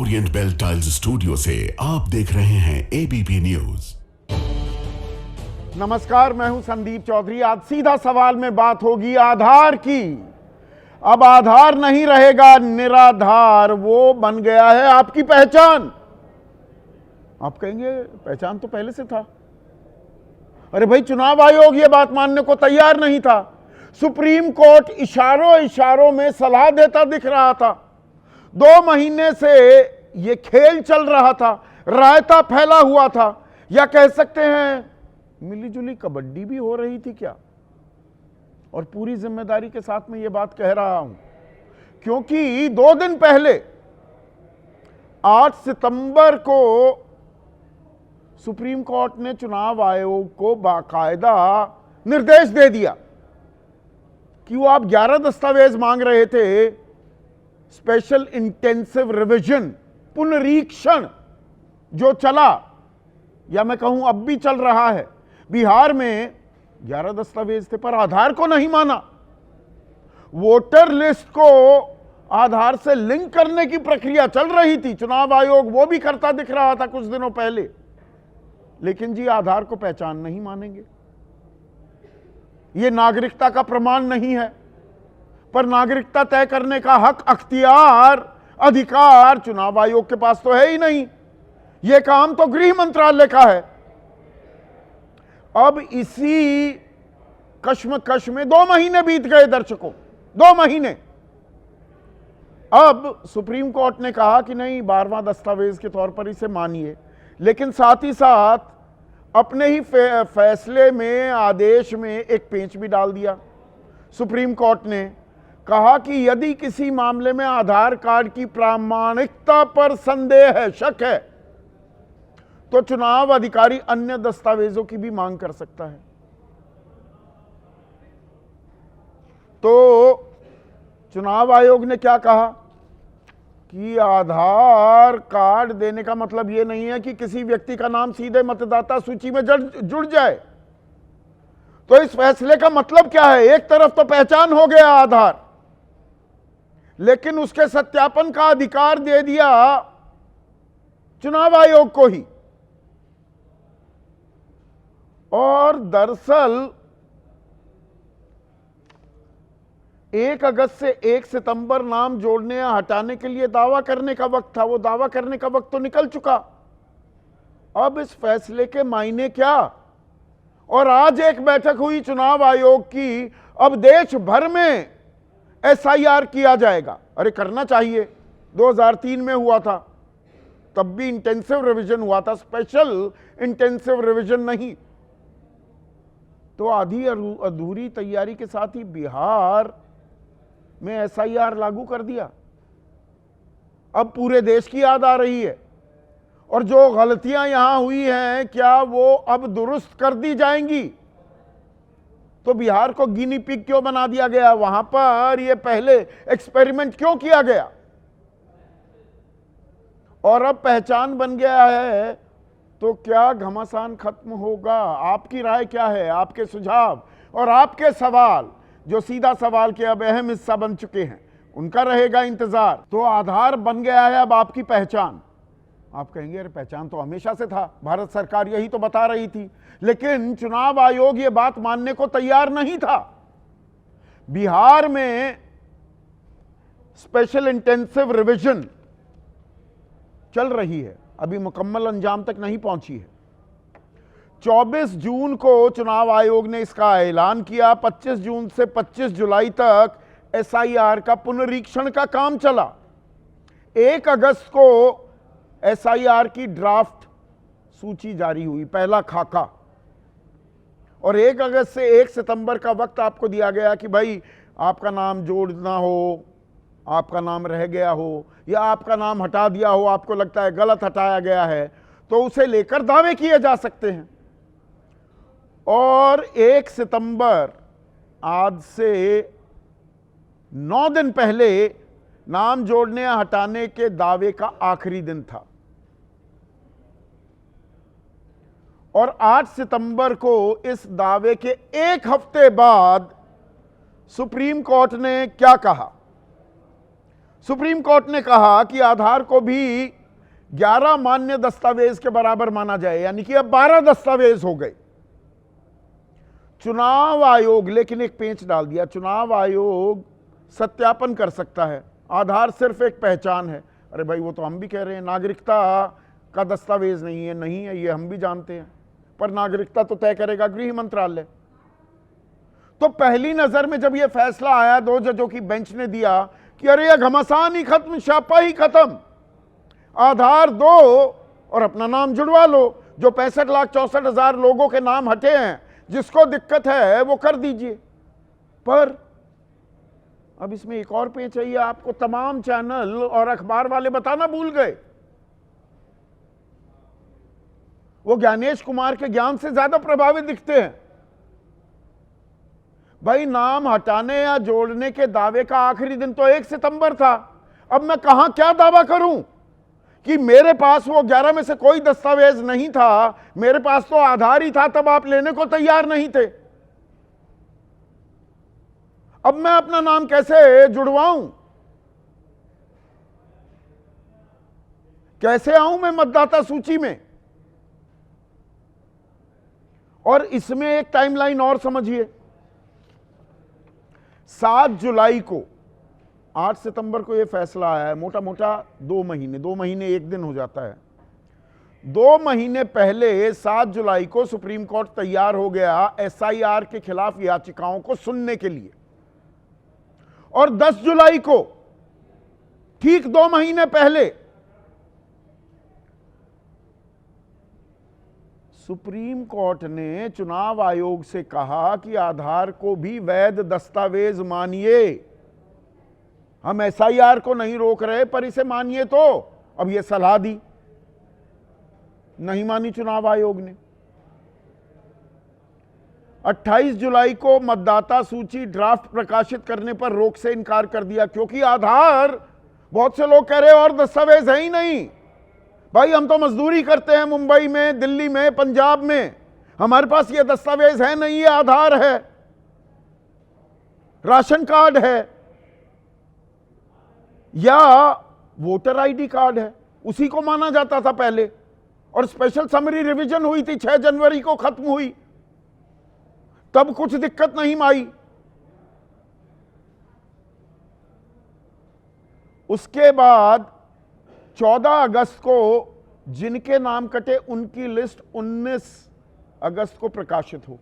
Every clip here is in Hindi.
ओरिएंट बेल टाइल्स स्टूडियो से आप देख रहे हैं एबीपी न्यूज। नमस्कार, मैं हूं संदीप चौधरी। आज सीधा सवाल में बात होगी आधार की। अब आधार नहीं रहेगा निराधार, वो बन गया है आपकी पहचान। आप कहेंगे पहचान तो पहले से था। अरे भाई, चुनाव आयोग ये बात मानने को तैयार नहीं था। सुप्रीम कोर्ट इशारों इशारों में सलाह देता दिख रहा था। 2 महीने से ये खेल चल रहा था, रायता फैला हुआ था, या कह सकते हैं मिलीजुली कबड्डी भी हो रही थी क्या। और पूरी जिम्मेदारी के साथ में ये बात कह रहा हूं क्योंकि 2 दिन पहले 8 सितंबर को सुप्रीम कोर्ट ने चुनाव आयोग को बाकायदा निर्देश दे दिया कि वो आप 11 दस्तावेज मांग रहे थे। स्पेशल इंटेंसिव रिवीजन, पुनरीक्षण जो चला, या मैं कहूं अब भी चल रहा है, बिहार में 11 दस्तावेज थे पर आधार को नहीं माना। वोटर लिस्ट को आधार से लिंक करने की प्रक्रिया चल रही थी, चुनाव आयोग वो भी करता दिख रहा था कुछ दिनों पहले। लेकिन जी आधार को पहचान नहीं मानेंगे, ये नागरिकता का प्रमाण नहीं है। पर नागरिकता तय करने का हक, अख्तियार, अधिकार चुनाव आयोग के पास तो है ही नहीं। यह काम तो गृह मंत्रालय का है। अब इसी कश्मकश में 2 महीने बीत गए दर्शकों, 2 महीने। अब सुप्रीम कोर्ट ने कहा कि नहीं, 12वां दस्तावेज के तौर पर इसे मानिए, लेकिन साथ ही साथ अपने ही फैसले में, आदेश में एक पेंच भी डाल दिया। सुप्रीम कोर्ट ने कहा कि यदि किसी मामले में आधार कार्ड की प्रामाणिकता पर संदेह है, शक है, तो चुनाव अधिकारी अन्य दस्तावेजों की भी मांग कर सकता है। तो चुनाव आयोग ने क्या कहा कि आधार कार्ड देने का मतलब यह नहीं है कि किसी व्यक्ति का नाम सीधे मतदाता सूची में जुड़ जाए। तो इस फैसले का मतलब क्या है? एक तरफ तो पहचान हो गया आधार, लेकिन उसके सत्यापन का अधिकार दे दिया चुनाव आयोग को ही। और दरअसल 1 अगस्त से 1 सितंबर नाम जोड़ने या हटाने के लिए दावा करने का वक्त था। वो दावा करने का वक्त तो निकल चुका। अब इस फैसले के मायने क्या? और आज एक बैठक हुई चुनाव आयोग की। अब देश भर में एसआईआर किया जाएगा। अरे करना चाहिए, 2003 में हुआ था, तब भी इंटेंसिव रिवीजन हुआ था, स्पेशल इंटेंसिव रिवीजन नहीं। तो आधी अधूरी तैयारी के साथ ही बिहार में एसआईआर लागू कर दिया। अब पूरे देश की याद आ रही है, और जो गलतियां यहां हुई हैं, क्या वो अब दुरुस्त कर दी जाएंगी? तो बिहार को गिनी पिग क्यों बना दिया गया? वहां पर ये पहले एक्सपेरिमेंट क्यों किया गया? और अब पहचान बन गया है, तो क्या घमासान खत्म होगा? आपकी राय क्या है? आपके सुझाव और आपके सवाल, जो सीधा सवाल के अब अहम हिस्सा बन चुके हैं, उनका रहेगा इंतजार। तो आधार बन गया है अब आपकी पहचान। आप कहेंगे अरे पहचान तो हमेशा से था, भारत सरकार यही तो बता रही थी। लेकिन चुनाव आयोग ये बात मानने को तैयार नहीं था। बिहार में स्पेशल इंटेंसिव रिवीजन चल रही है, अभी मुकम्मल अंजाम तक नहीं पहुंची है। 24 जून को चुनाव आयोग ने इसका ऐलान किया। 25 जून से 25 जुलाई तक एसआईआर का पुनरीक्षण का काम चला। 1 अगस्त को एसआईआर की ड्राफ्ट सूची जारी हुई, पहला खाका। और 1 अगस्त से 1 सितंबर का वक्त आपको दिया गया कि भाई आपका नाम जोड़ना हो, आपका नाम रह गया हो, या आपका नाम हटा दिया हो, आपको लगता है गलत हटाया गया है, तो उसे लेकर दावे किए जा सकते हैं। और 1 सितंबर, आज से 9 दिन पहले, नाम जोड़ने या हटाने के दावे का आखिरी दिन था। और 8 सितंबर को इस दावे के 1 हफ्ते बाद सुप्रीम कोर्ट ने क्या कहा? सुप्रीम कोर्ट ने कहा कि आधार को भी 11 मान्य दस्तावेज के बराबर माना जाए, यानी कि अब 12 दस्तावेज हो गए। चुनाव आयोग, लेकिन एक पेंच डाल दिया, चुनाव आयोग सत्यापन कर सकता है, आधार सिर्फ एक पहचान है। अरे भाई वो तो हम भी कह रहे हैं, नागरिकता का दस्तावेज नहीं है, नहीं है ये हम भी जानते हैं, पर नागरिकता तो तय करेगा गृह मंत्रालय। तो पहली नजर में जब यह फैसला आया 2 जजों की बेंच ने दिया कि अरे यह घमासान ही खत्म, शापा ही खत्म, आधार दो और अपना नाम जुड़वा लो। जो 65,64,000 लोगों के नाम हटे हैं, जिसको दिक्कत है वो कर दीजिए। पर अब इसमें एक और पेच है, आपको तमाम चैनल और अखबार वाले बताना भूल गए। वो ज्ञानेश कुमार के ज्ञान से ज्यादा प्रभावित दिखते हैं। भाई नाम हटाने या जोड़ने के दावे का आखिरी दिन तो 1 सितंबर था। अब मैं कहां क्या दावा करूं कि मेरे पास वो 11 में से कोई दस्तावेज नहीं था, मेरे पास तो आधार ही था, तब आप लेने को तैयार नहीं थे। अब मैं अपना नाम कैसे जुड़वाऊं, कैसे आऊं मैं मतदाता सूची में? और इसमें एक टाइमलाइन और समझिए, 7 जुलाई को, 8 सितंबर को यह फैसला आया है, मोटा मोटा 2 महीने 1 दिन हो जाता है। 2 महीने पहले 7 जुलाई को सुप्रीम कोर्ट तैयार हो गया एसआईआर के खिलाफ याचिकाओं को सुनने के लिए, और 10 जुलाई को, ठीक 2 महीने पहले, सुप्रीम कोर्ट ने चुनाव आयोग से कहा कि आधार को भी वैध दस्तावेज मानिए, हम एसआईआर को नहीं रोक रहे पर इसे मानिए। तो अब यह सलाह दी, नहीं मानी चुनाव आयोग ने। 28 जुलाई को मतदाता सूची ड्राफ्ट प्रकाशित करने पर रोक से इनकार कर दिया, क्योंकि आधार, बहुत से लोग कह रहे और दस्तावेज है ही नहीं। भाई हम तो मजदूरी करते हैं मुंबई में, दिल्ली में, पंजाब में, हमारे पास ये दस्तावेज है नहीं, ये आधार है, राशन कार्ड है या वोटर आईडी कार्ड है, उसी को माना जाता था पहले। और स्पेशल समरी रिवीजन हुई थी, 6 जनवरी को खत्म हुई, तब कुछ दिक्कत नहीं आई। उसके बाद 14 अगस्त को जिनके नाम कटे उनकी लिस्ट 19 अगस्त को प्रकाशित हो।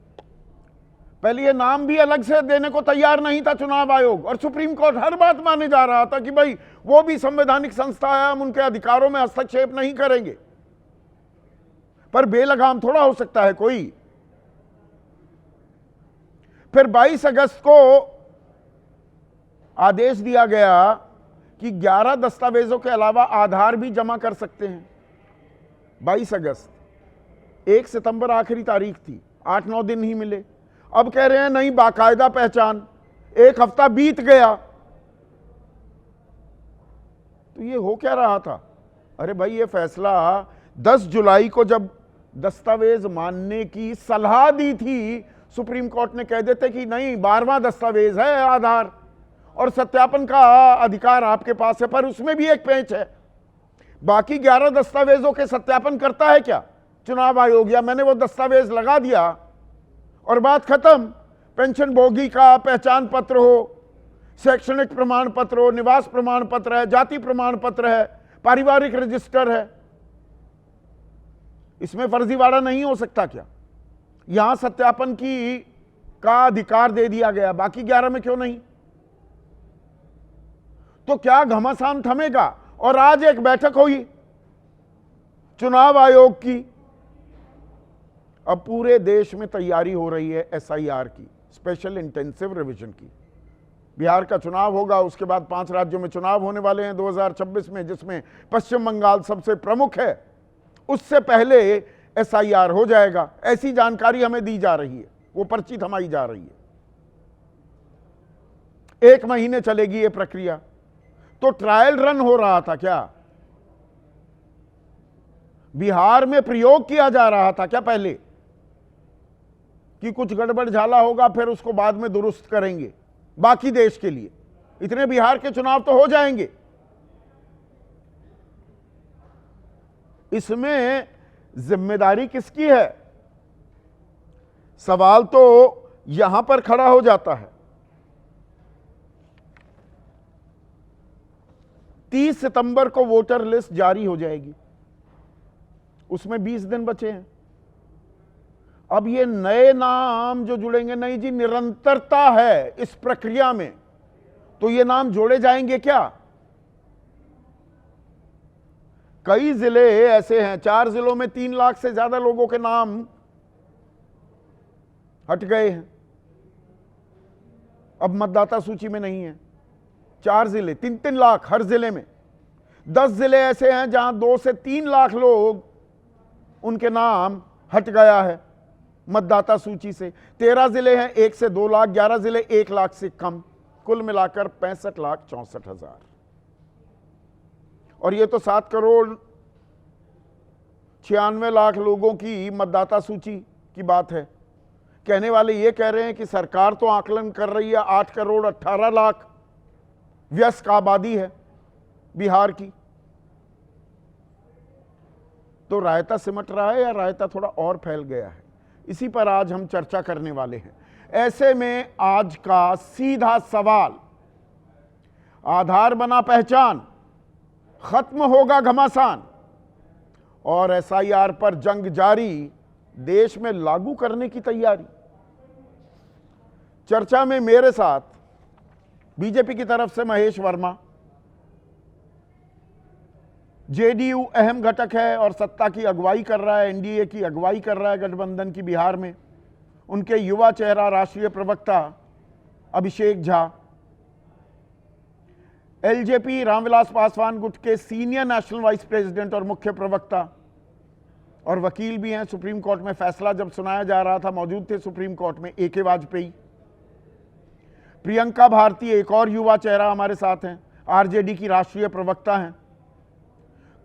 पहले ये नाम भी अलग से देने को तैयार नहीं था चुनाव आयोग, और सुप्रीम कोर्ट हर बात माने जा रहा था कि भाई वो भी संवैधानिक संस्था है, हम उनके अधिकारों में हस्तक्षेप नहीं करेंगे। पर बेलगाम थोड़ा हो सकता है कोई। फिर 22 अगस्त को आदेश दिया गया कि 11 दस्तावेजों के अलावा आधार भी जमा कर सकते हैं। 22 अगस्त, 1 सितंबर आखिरी तारीख थी, 8-9 दिन ही मिले। अब कह रहे हैं नहीं, बाकायदा पहचान। 1 हफ्ता बीत गया, तो ये हो क्या रहा था? अरे भाई ये फैसला 10 जुलाई को जब दस्तावेज मानने की सलाह दी थी, सुप्रीम कोर्ट ने कह देते कि नहीं, 12वां दस्तावेज है आधार और सत्यापन का अधिकार आपके पास है। पर उसमें भी एक पेंच है, बाकी 11 दस्तावेजों के सत्यापन करता है क्या चुनाव आयोग? या मैंने वो दस्तावेज लगा दिया और बात खत्म। पेंशन भोगी का पहचान पत्र हो, शैक्षणिक प्रमाण पत्र हो, निवास प्रमाण पत्र है, जाति प्रमाण पत्र है, पारिवारिक रजिस्टर है, इसमें फर्जीवाड़ा नहीं हो सकता क्या? यहां सत्यापन का अधिकार दे दिया गया, बाकी 11 में क्यों नहीं? तो क्या घमासान थमेगा? और आज एक बैठक हुई चुनाव आयोग की। अब पूरे देश में तैयारी हो रही है एसआईआर की, स्पेशल इंटेंसिव रिवीजन की। बिहार का चुनाव होगा, उसके बाद 5 राज्यों में चुनाव होने वाले हैं 2026 में, जिसमें पश्चिम बंगाल सबसे प्रमुख है। उससे पहले एसआईआर हो जाएगा, ऐसी जानकारी हमें दी जा रही है, वो पर्ची थमाई जा रही है। 1 महीने चलेगी ये प्रक्रिया। तो ट्रायल रन हो रहा था क्या? बिहार में प्रयोग किया जा रहा था क्या पहले कि कुछ गड़बड़ झाला होगा फिर उसको बाद में दुरुस्त करेंगे? बाकी देश के लिए इतने बिहार के चुनाव तो हो जाएंगे। इसमें जिम्मेदारी किसकी है? सवाल तो यहां पर खड़ा हो जाता है। 30 सितंबर को वोटर लिस्ट जारी हो जाएगी, उसमें 20 दिन बचे हैं। अब ये नए नाम जो जुड़ेंगे, नहीं जी, निरंतरता है इस प्रक्रिया में, तो ये नाम जोड़े जाएंगे क्या? कई जिले ऐसे हैं, 4 जिलों में 3 लाख से ज्यादा लोगों के नाम हट गए हैं, अब मतदाता सूची में नहीं है। 4 जिले, 3-3 लाख हर जिले में। 10 जिले ऐसे हैं जहां 2 से 3 लाख लोग, उनके नाम हट गया है मतदाता सूची से। 13 जिले हैं 1 से 2 लाख, 11 जिले 1 लाख से कम, कुल मिलाकर 65,64,000। और ये तो 7 करोड़ 96 लाख लोगों की मतदाता सूची की बात है। कहने वाले ये कह रहे हैं कि सरकार तो आकलन कर रही है 8 करोड़ 18 लाख व्यस्क आबादी है बिहार की। तो रायता सिमट रहा है या रायता थोड़ा और फैल गया है? इसी पर आज हम चर्चा करने वाले हैं। ऐसे में आज का सीधा सवाल, आधार बना पहचान, खत्म होगा घमासान, और एसआईआर पर जंग जारी, देश में लागू करने की तैयारी। चर्चा में मेरे साथ बीजेपी की तरफ से महेश वर्मा, जेडीयू अहम घटक है और सत्ता की अगुवाई कर रहा है, एनडीए की अगुवाई कर रहा है गठबंधन की बिहार में, उनके युवा चेहरा राष्ट्रीय प्रवक्ता अभिषेक झा, एलजेपी रामविलास पासवान गुट के सीनियर नेशनल वाइस प्रेसिडेंट और मुख्य प्रवक्ता और वकील भी हैं। सुप्रीम कोर्ट में फैसला जब सुनाया जा रहा था मौजूद थे सुप्रीम कोर्ट में AK वाजपेयी। प्रियंका भारती एक और युवा चेहरा हमारे साथ हैं, आरजेडी की राष्ट्रीय प्रवक्ता हैं।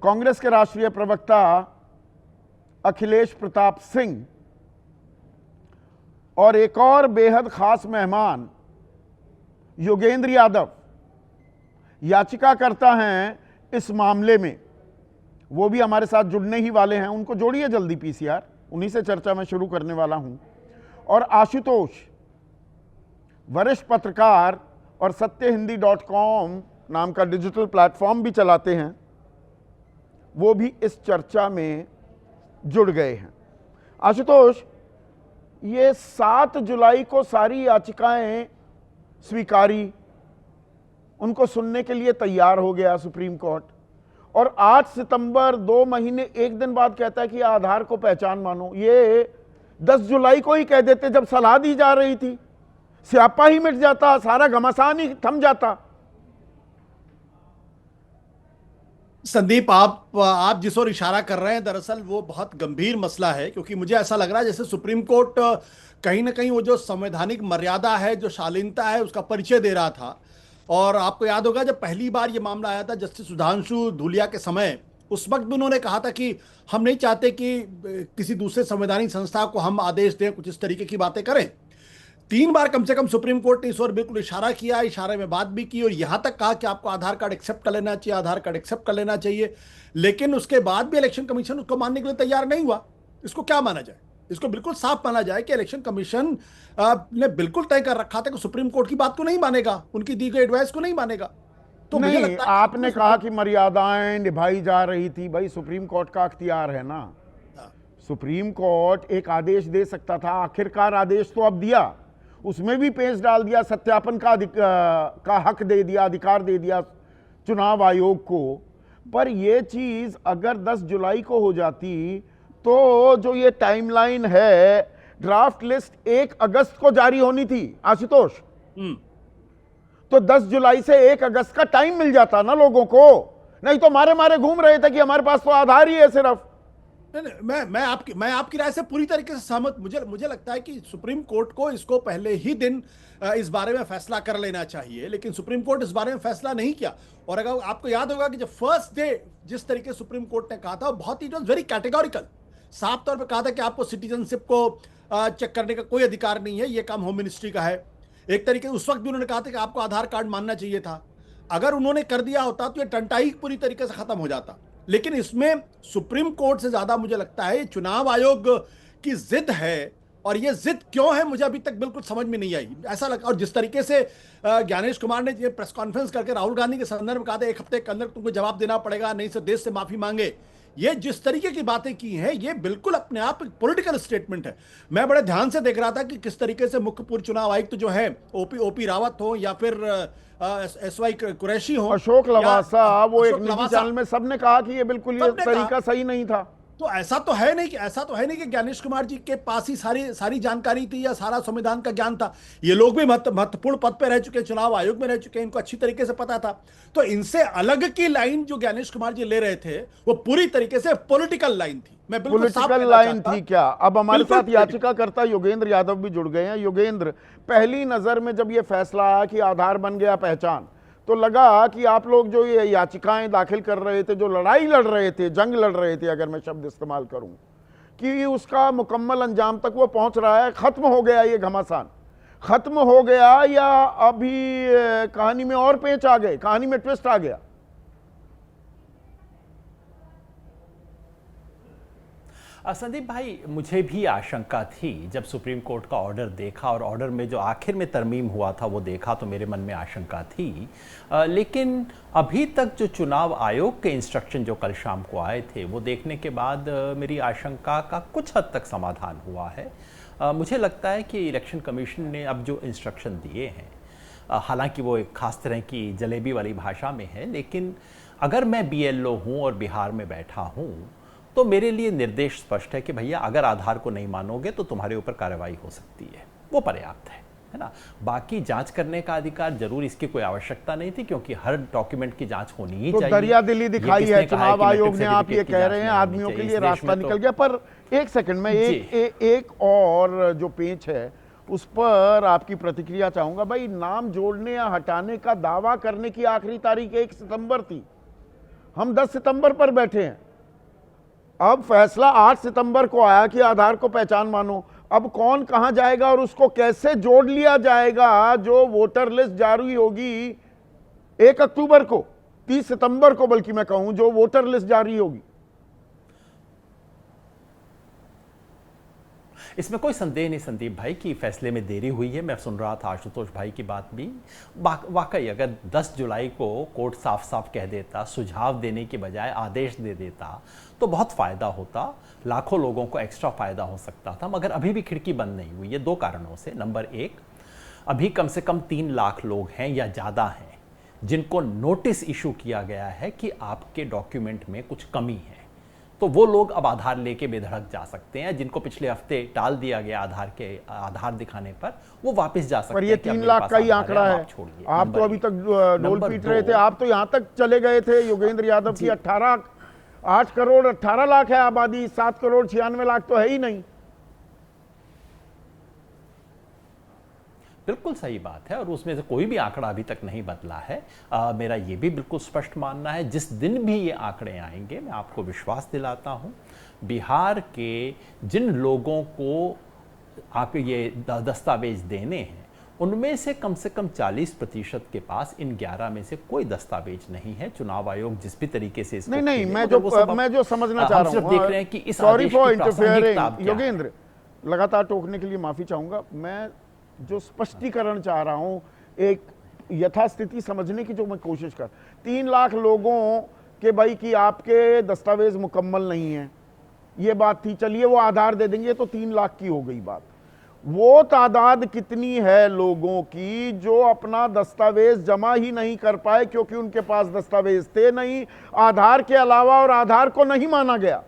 कांग्रेस के राष्ट्रीय प्रवक्ता अखिलेश प्रताप सिंह और एक और बेहद खास मेहमान योगेंद्र यादव, याचिकाकर्ता हैं इस मामले में, वो भी हमारे साथ जुड़ने ही वाले हैं। उनको जोड़िए जल्दी पीसीआर, उन्हीं से चर्चा मैं शुरू करने वाला हूं। और आशुतोष, वरिष्ठ पत्रकार और सत्यहिंदी.com नाम का डिजिटल प्लेटफॉर्म भी चलाते हैं, वो भी इस चर्चा में जुड़ गए हैं। आशुतोष, ये 7 जुलाई को सारी याचिकाएं स्वीकारी, उनको सुनने के लिए तैयार हो गया सुप्रीम कोर्ट, और 8 सितंबर 2 महीने 1 दिन बाद कहता है कि आधार को पहचान मानो। ये 10 जुलाई को ही कह देते जब सलाह दी जा रही थी, स्यापा ही मिट जाता, सारा घमासान ही थम जाता। संदीप, आप जिस ओर इशारा कर रहे हैं दरअसल वो बहुत गंभीर मसला है, क्योंकि मुझे ऐसा लग रहा है जैसे सुप्रीम कोर्ट कहीं ना कहीं वो जो संवैधानिक मर्यादा है, जो शालीनता है, उसका परिचय दे रहा था। और आपको याद होगा जब पहली बार ये मामला आया था जस्टिस सुधांशु धूलिया के समय, उस वक्त भी उन्होंने कहा था कि हम नहीं चाहते कि किसी दूसरे संवैधानिक संस्था को हम आदेश दें, कुछ इस तरीके की बातें करें। 3 बार कम से कम सुप्रीम कोर्ट ने इस ओर बिल्कुल इशारा किया, इशारे में बात भी की और यहां तक कहा कि आपको आधार कार्ड एक्सेप्ट कर लेना चाहिए, आधार कार्ड एक्सेप्ट कर लेना चाहिए। लेकिन उसके बाद भी इलेक्शन कमीशन उसको मानने के लिए तैयार नहीं हुआ। इसको क्या माना जाए? इसको बिल्कुल साफ माना जाए कि इलेक्शन कमीशन ने बिल्कुल तय कर रखा था कि सुप्रीम कोर्ट की बात को नहीं मानेगा, उनकी दी गई एडवाइस को नहीं मानेगा। तो मुझे नहीं, लगता है आपने कहा कि मर्यादाएं निभाई जा रही थी, भाई सुप्रीम कोर्ट का अख्तियार है ना। सुप्रीम कोर्ट एक आदेश दे सकता था, आखिरकार आदेश तो अब दिया, उसमें भी पेच डाल दिया, सत्यापन का हक दे दिया, अधिकार दे दिया चुनाव आयोग को। पर यह चीज अगर 10 जुलाई को हो जाती तो जो ये टाइमलाइन है, ड्राफ्ट लिस्ट 1 अगस्त को जारी होनी थी आशुतोष, तो 10 जुलाई से 1 अगस्त का टाइम मिल जाता ना लोगों को, नहीं तो मारे मारे घूम रहे थे कि हमारे पास तो आधार ही है सिर्फ। नहीं, मैं आपकी राय से पूरी तरीके से सहमत। मुझे लगता है कि सुप्रीम कोर्ट को इसको पहले ही दिन इस बारे में फैसला कर लेना चाहिए, लेकिन सुप्रीम कोर्ट इस बारे में फैसला नहीं किया। और अगर आपको याद होगा कि जब फर्स्ट डे जिस तरीके सुप्रीम कोर्ट ने कहा था, बहुत ही इट वाज वेरी कैटेगोरिकल, साफ तौर पर कहा था कि आपको सिटीजनशिप को चेक करने का कोई अधिकार नहीं है, ये काम होम मिनिस्ट्री का है। एक तरीके उस वक्त भी उन्होंने कहा था कि आपको आधार कार्ड मानना चाहिए था। अगर उन्होंने कर दिया होता तो ये टंटाई पूरी तरीके से खत्म हो जाता। लेकिन इसमें सुप्रीम कोर्ट से ज्यादा मुझे लगता है चुनाव आयोग की जिद है, और ये जिद क्यों है मुझे अभी तक बिल्कुल समझ में नहीं आई। ऐसा लगा, और जिस तरीके से ज्ञानेश कुमार ने ये प्रेस कॉन्फ्रेंस करके राहुल गांधी के संदर्भ में कहा था 1 हफ्ते के अंदर तुमको जवाब देना पड़ेगा, नहीं तो देश से माफी मांगे, ये जिस तरीके की बातें की हैं ये बिल्कुल अपने आप एक पॉलिटिकल स्टेटमेंट है। मैं बड़े ध्यान से देख रहा था कि किस तरीके से मुख्य पूर्व चुनाव आयुक्त जो है ओपी रावत हो या फिर SY कुरैशी हो, अशोक लवासा, वो एक अशोक निजी लवासा, चैनल में सबने कहा कि ये बिल्कुल ये सबने कहा। तरीका सही नहीं था। तो ऐसा तो है नहीं कि ज्ञानेश कुमार जी के पास ही सारी जानकारी थी या सारा संविधान का ज्ञान था। ये लोग भी महत्वपूर्ण पद पे रह चुके, चुनाव आयोग में रह चुके, इनको अच्छी तरीके से पता था। तो इनसे अलग की लाइन जो ज्ञानेश कुमार जी ले रहे थे वो पूरी तरीके से पॉलिटिकल लाइन थी। मैं बिल्कुल साफ पॉलिटिकल कहना लाइन चाहता। थी क्या? अब हमारे बिल्कुल साथ याचिकाकर्ता योगेंद्र यादव भी जुड़ गए हैं। योगेंद्र, पहली नजर में जब ये फैसला आया कि आधार बन गया पहचान, तो लगा कि आप लोग जो ये याचिकाएं दाखिल कर रहे थे, जो लड़ाई लड़ रहे थे, जंग लड़ रहे थे, अगर मैं शब्द इस्तेमाल करूं, कि उसका मुकम्मल अंजाम तक वो पहुंच रहा है, खत्म हो गया, ये घमासान खत्म हो गया, या अभी कहानी में और पेंच आ गए, कहानी में ट्विस्ट आ गया? संदीप भाई, मुझे भी आशंका थी जब सुप्रीम कोर्ट का ऑर्डर देखा और ऑर्डर में जो आखिर में तरमीम हुआ था वो देखा, तो मेरे मन में आशंका थी। लेकिन अभी तक जो चुनाव आयोग के इंस्ट्रक्शन जो कल शाम को आए थे वो देखने के बाद मेरी आशंका का कुछ हद तक समाधान हुआ है। मुझे लगता है कि इलेक्शन कमीशन ने अब जो इंस्ट्रक्शन दिए हैं, हालांकि वो एक खास तरह की जलेबी वाली भाषा में है, लेकिन अगर मैं BLO हूँ और बिहार में बैठा हूँ तो मेरे लिए निर्देश स्पष्ट है कि भैया अगर आधार को नहीं मानोगे तो तुम्हारे ऊपर कार्रवाई हो सकती है। वो पर्याप्त है ना। बाकी जांच करने का अधिकार जरूर, इसकी कोई आवश्यकता नहीं थी, क्योंकि हर डॉक्यूमेंट की जांच होनी ही चाहिए। दरिया दिली दिखाई है चुनाव आयोग ने। आप ये कह रहे हैं आदमियों के लिए रास्ता निकल गया, पर एक सेकंड में एक और जो पेंच है उस पर आपकी प्रतिक्रिया चाहूंगा। भाई, नाम जोड़ने या हटाने का दावा करने की आखिरी तारीख 1 सितंबर थी, हम 10 सितंबर पर बैठे हैं। अब फैसला 8 सितंबर को आया कि आधार को पहचान मानो। अब कौन कहां जाएगा और उसको कैसे जोड़ लिया जाएगा? जो वोटर लिस्ट जारी होगी 1 अक्टूबर को, 30 सितंबर को बल्कि मैं कहूं, जो वोटर लिस्ट जारी होगी, इसमें कोई संदेह नहीं संदीप भाई कि फैसले में देरी हुई है। मैं सुन रहा था आशुतोष भाई की बात भी। वाकई अगर 10 जुलाई को कोर्ट साफ साफ कह देता, सुझाव देने के बजाय आदेश दे देता, तो बहुत फ़ायदा होता, लाखों लोगों को एक्स्ट्रा फ़ायदा हो सकता था। मगर अभी भी खिड़की बंद नहीं हुई है, 2 कारणों से। नंबर 1, अभी कम से कम 3 लाख लोग हैं या ज़्यादा हैं जिनको नोटिस इशू किया गया है कि आपके डॉक्यूमेंट में कुछ कमी है। तो वो लोग अब आधार लेके बेधड़क जा सकते हैं। जिनको पिछले हफ्ते टाल दिया गया आधार दिखाने पर, वो वापस जा सकते हैं। पर ये 3 लाख का ही आंकड़ा है। आप तो अभी तक डोल पीट रहे थे, आप तो यहां तक चले गए थे योगेंद्र यादव की 8 करोड़ 18 लाख है आबादी, 7 करोड़ 96 लाख तो है ही नहीं। बिल्कुल सही बात है, और उसमें से कोई भी आंकड़ा अभी तक नहीं बदला है। मेरा ये भी बिल्कुल स्पष्ट मानना है, जिस दिन भी ये आंकड़े आएंगे, मैं आपको विश्वास दिलाता हूं, बिहार के जिन लोगों को आप ये दस्तावेज देने हैं उनमें से कम 40% के पास इन 11 में से कोई दस्तावेज नहीं है। चुनाव आयोग जिस भी तरीके से इसको नहीं, मैं जो समझना चाह रहा हूं, देख रहे हैं कि इस सॉरी आदेश फॉर की प्रासंगिकता इंटरफेयरिंग योगेंद्र, लगातार टोकने के लिए माफी चाहूंगा। मैं जो स्पष्टीकरण चाह रहा हूं, एक यथास्थिति समझने की जो मैं कोशिश कर, 3 लाख लोगों के भाई कि आपके दस्तावेज मुकम्मल नहीं है, ये बात थी। चलिए वो आधार दे देंगे तो 3 लाख की हो गई बात। वो तादाद कितनी है लोगों की जो अपना दस्तावेज जमा ही नहीं कर पाए क्योंकि उनके पास दस्तावेज थे नहीं, आधार के अलावा, और आधार को नहीं माना गया?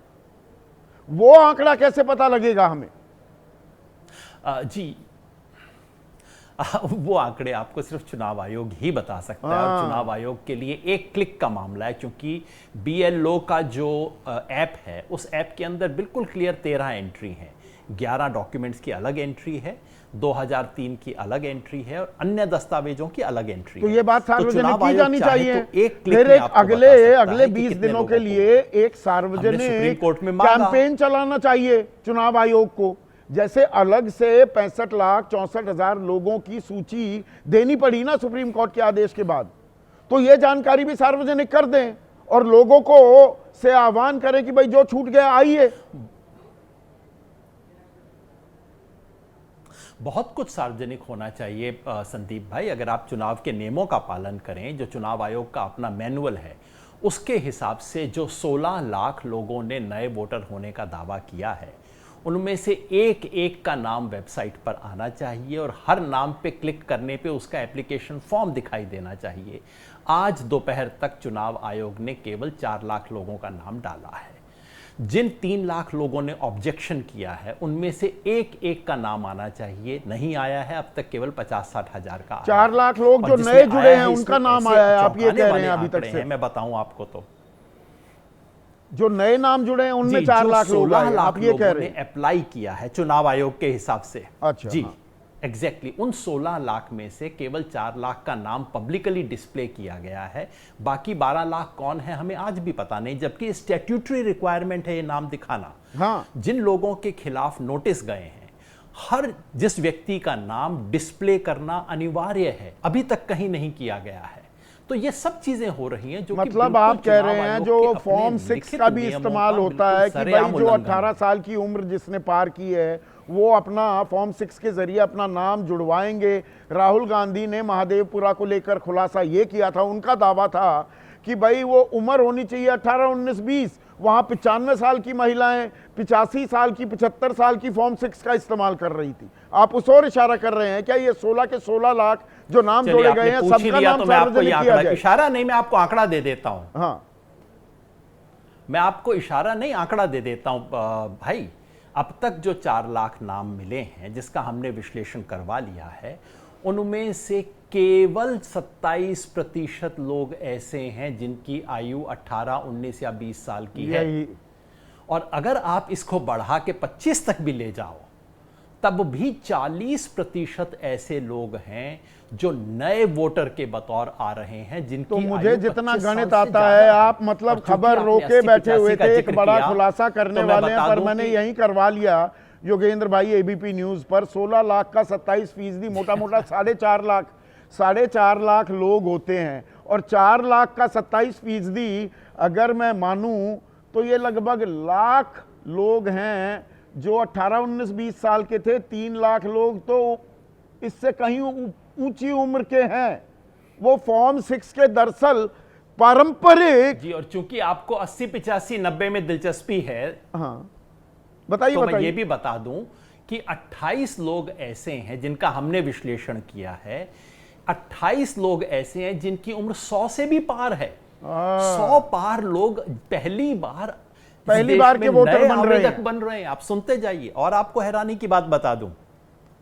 वो आंकड़ा कैसे पता लगेगा हमें? जी, वो आंकड़े आपको सिर्फ चुनाव आयोग ही बता सकता है, और चुनाव आयोग के लिए एक क्लिक का मामला है, क्योंकि BLO का जो ऐप है उस ऐप के अंदर बिल्कुल क्लियर 13 एंट्री हैं। 11 डॉक्यूमेंट्स की अलग एंट्री है, 2003 की अलग एंट्री है, और अन्य दस्तावेजों की अलग एंट्री तो है। ये बात सार्वजनिक की जानी चाहिए। तो एक क्लिक फिर में एक आपको बता अगले सकता है कि 20 कितने दिनों लोगों के को लिए एक हमने सार्वजनिक सुप्रीम कोर्ट में मांगा। कैंपेन चलाना चाहिए चुनाव आयोग को। जैसे अलग से 65,64,000 लोगों की सूची देनी पड़ी ना सुप्रीम कोर्ट के आदेश के बाद, तो ये जानकारी भी सार्वजनिक कर दें और लोगों को से आह्वान करें कि भाई जो छूट गया आइए। बहुत कुछ सार्वजनिक होना चाहिए संदीप भाई। अगर आप चुनाव के नियमों का पालन करें, जो चुनाव आयोग का अपना मैनुअल है, उसके हिसाब से जो 16 लाख लोगों ने नए वोटर होने का दावा किया है, उनमें से एक एक का नाम वेबसाइट पर आना चाहिए और हर नाम पे क्लिक करने पे उसका एप्लीकेशन फॉर्म दिखाई देना चाहिए। आज दोपहर तक चुनाव आयोग ने केवल 4 लाख लोगों का नाम डाला है। जिन 3 लाख लोगों ने ऑब्जेक्शन किया है, उनमें से एक एक का नाम आना चाहिए। नहीं आया है अब तक, केवल 50-60 हजार का। 4 लाख लोग जो नए जुड़े हैं उनका नाम आया है, आप ये कह रहे हैं अभी तक से? मैं बताऊं आपको, तो जो नए नाम जुड़े हैं उनमें 4 लाख लोग आए, आप ये कह रहे हैं? अप्लाई किया है चुनाव आयोग के हिसाब से। अच्छा, जी हाँ। एग्जैक्टली उन 16 लाख में से केवल 4 लाख का नाम पब्लिकली डिस्प्ले किया गया है। बाकी 12 लाख कौन है हमें आज भी पता नहीं, जबकि स्टैट्यूटरी रिक्वायरमेंट है ये नाम दिखाना। हाँ। जिन लोगों के खिलाफ नोटिस गए हैं, हर जिस व्यक्ति का नाम डिस्प्ले करना अनिवार्य है, अभी तक कहीं नहीं किया गया है। तो ये सब चीजें हो रही हैं जो मतलब आप कह रहे हैं जो फॉर्म 6 का भी इस्तेमाल होता है कि भाई जो 18 साल की उम्र जिसने पार की है वो अपना फॉर्म 6 के जरिए अपना नाम जुड़वाएंगे। राहुल गांधी ने महादेवपुरा को लेकर खुलासा ये किया था, उनका दावा था कि भाई वो उम्र होनी चाहिए 18, 19, 20। वहां 95 साल की महिलाएं 85 साल की 75 साल की फॉर्म 6 का इस्तेमाल कर रही थी। आप उस ओर इशारा कर रहे हैं क्या? ये 16 के 16 लाख जो नाम जोड़े गए हैं सबका नाम तो मैं आपको सार्वजनिक किया जाए? इशारा नहीं, मैं आपको आंकड़ा दे देता हूं। हाँ, मैं आपको इशारा नहीं आंकड़ा दे देता हूं भाई। अब तक जो 4 लाख नाम मिले हैं, जिसका हमने विश्लेषण करवा लिया है, उनमें से केवल 27% लोग ऐसे हैं जिनकी आयु 18, 19 या 20 साल की है। और अगर आप इसको बढ़ा के 25 तक भी ले जाओ, तब भी 40% ऐसे लोग हैं जो नए वोटर के बतौर आ रहे हैं, जिनकी तो मुझे आयु जितना 25 साल गणित से आता ज्यादा है, आप मतलब खबर रोके बैठे हुए थे, एक बड़ा किया, खुलासा करने तो मैं वाले हैं, बता पर दूं मैंने कि यही करवा लिया योगेंद्र भाई एबीपी न्यूज पर। 16 लाख का 27%, मोटा मोटा 4.5 लाख लोग होते हैं, और 4 लाख का 27% अगर मैं मानूं तो ये लगभग लाख लोग हैं जो 18, 19, 20 साल के थे। 3 लाख लोग तो इससे कहीं ऊंची उम्र के हैं। वो फॉर्म 6 के दरअसल पारंपरिक जी, और चूंकि आपको 80, 85, 90 में दिलचस्पी है, हाँ बताइए, तो मैं बताइए। ये भी बता दूं कि 28 लोग ऐसे हैं जिनका हमने विश्लेषण किया है। 28 लोग ऐसे हैं जिनकी उम्र 100 से भी पार है। 100 पार लोग पहली बार के वोटर बन रहे हैं। आप सुनते जाइए, और आपको हैरानी की बात बता दूं,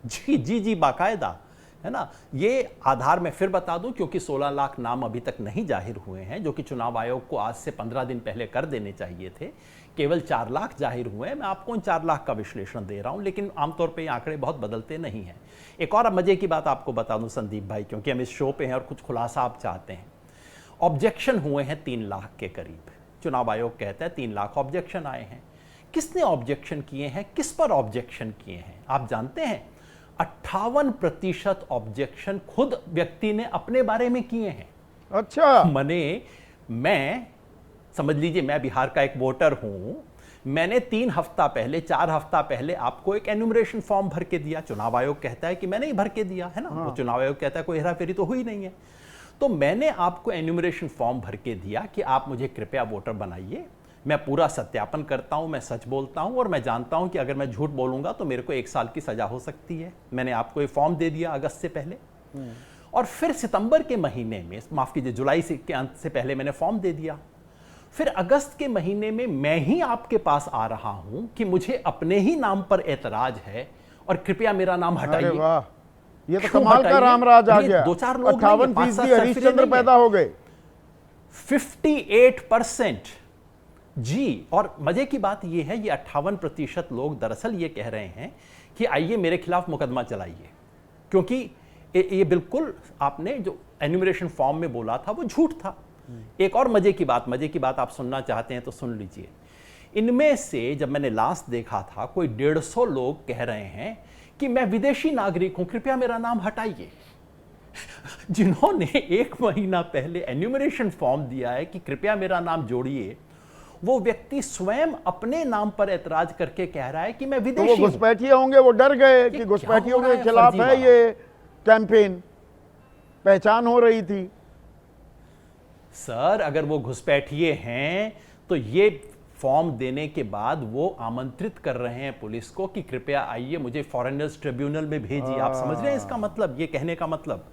जी बाकायदा, है ना। ये आधार में फिर बता दूं, क्योंकि 16 लाख नाम अभी तक नहीं जाहिर हुए हैं, जो कि चुनाव आयोग को आज से 15 दिन पहले कर देने चाहिए थे। केवल 4 लाख जाहिर हुए हैं। मैं आपको इन 4 लाख का विश्लेषण दे रहा हूं, लेकिन आमतौर पे ये आंकड़े बहुत बदलते नहीं हैं। एक और मजे की बात आपको बता दूं संदीप भाई, क्योंकि हम इस शो पे हैं और कुछ खुलासा आप चाहते हैं। ऑब्जेक्शन हुए हैं 3 लाख के करीब। चुनाव आयोग कहता है 3 लाख ऑब्जेक्शन आए हैं। किसने ऑब्जेक्शन किए हैं, किस पर ऑब्जेक्शन किए हैं, आप जानते हैं? 58% ऑब्जेक्शन खुद व्यक्ति ने अपने बारे में किए हैं। अच्छा, मैं समझ लीजिए, मैं बिहार का एक वोटर हूं। मैंने 3 हफ्ता पहले, 4 हफ्ता पहले आपको एक एन्यूमरेशन फॉर्म भर के दिया। चुनाव आयोग कहता है कि मैंने ही भर के दिया है ना। हाँ। तो चुनाव आयोग कहता है कोई हेराफेरी तो हुई नहीं है। तो मैंने आपको एन्यूमरेशन फॉर्म भर के दिया कि आप मुझे कृपया वोटर बनाइए। मैं पूरा सत्यापन करता हूं, मैं सच बोलता हूं, और मैं जानता हूं कि अगर मैं झूठ बोलूंगा तो मेरे को 1 साल की सजा हो सकती है। मैंने आपको ये फॉर्म दे दिया अगस्त से पहले, और फिर सितंबर के महीने में, माफ कीजिए, जुलाई के अंत से पहले मैंने फॉर्म दे दिया। फिर अगस्त के महीने में मैं ही आपके पास आ रहा हूं कि मुझे अपने ही नाम पर एतराज है और कृपया मेरा नाम हटाइए। अरे वाह, ये तो कमाल का रामराज आ गया। 2-4 लोग 58% हरिश्चंद्र पैदा हो गए। 58%। जी, और मजे की बात यह है, ये 58% लोग दरअसल ये कह रहे हैं कि आइए मेरे खिलाफ मुकदमा चलाइए, क्योंकि ये बिल्कुल आपने जो एन्यूमरेशन फॉर्म में बोला था वो झूठ था। एक और मजे की बात आप सुनना चाहते हैं तो सुन लीजिए। इनमें से जब मैंने लास्ट देखा था, कोई 150 लोग कह रहे हैं कि मैं विदेशी नागरिक हूं, कृपया मेरा नाम हटाइए। जिन्होंने 1 महीना पहले एन्यूमरेशन फॉर्म दिया है कि कृपया मेरा नाम जोड़िए, वो व्यक्ति स्वयं अपने नाम पर ऐतराज करके कह रहा है कि मैं तो वो विदेशी हूं। घुसपैठिए होंगे, वो डर गए कि क्या घुसपैठियों हो रहा के है खिलाफ है फर्जीवाड़ा? ये कैंपेन, पहचान हो रही थी। सर अगर वो घुसपैठिए हैं तो ये फॉर्म देने के बाद वो आमंत्रित कर रहे हैं पुलिस को कि कृपया आइए मुझे फॉरेनर्स ट्रिब्यूनल में भेजिए। आप समझ रहे हैं इसका मतलब, ये कहने का मतलब?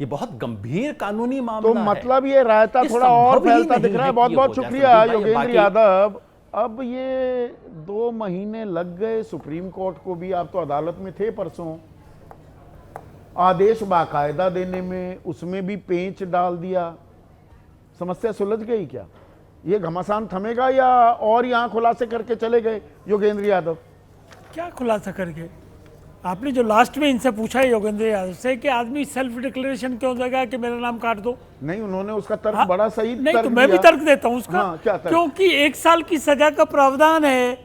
ये बहुत गंभीर कानूनी मामला तो है। मतलब ये रायता ये थोड़ा और संभव ही फैलता नहीं दिख रहा है। है बहुत कि बहुत हो जाए। शुक्रिया संदीप भाई, योगेंद्र बाकी- यादव। अब ये 2 महीने लग गए सुप्रीम कोर्ट को भी, आप तो अदालत में थे परसों, आदेश बाकायदा देने में, उसमें भी पेंच डाल दिया। समस्या सुलझ गई क्या? ये घमासान थमेगा या और यहां खुलासे करके चले गए योगेंद्र यादव? क्या खुलासा करके? आपने जो लास्ट में इनसे पूछा है योगेंद्र यादव से कि आदमी सेल्फ डिक्लेरेशन क्यों देगा कि मेरा नाम काट दो। नहीं, उन्होंने उसका तर्क हाँ, बड़ा सही नहीं तर्क तो मैं भी दिया। तर्क देता हूं उसका। हाँ, क्या तर्क? क्योंकि 1 साल की सजा का प्रावधान है,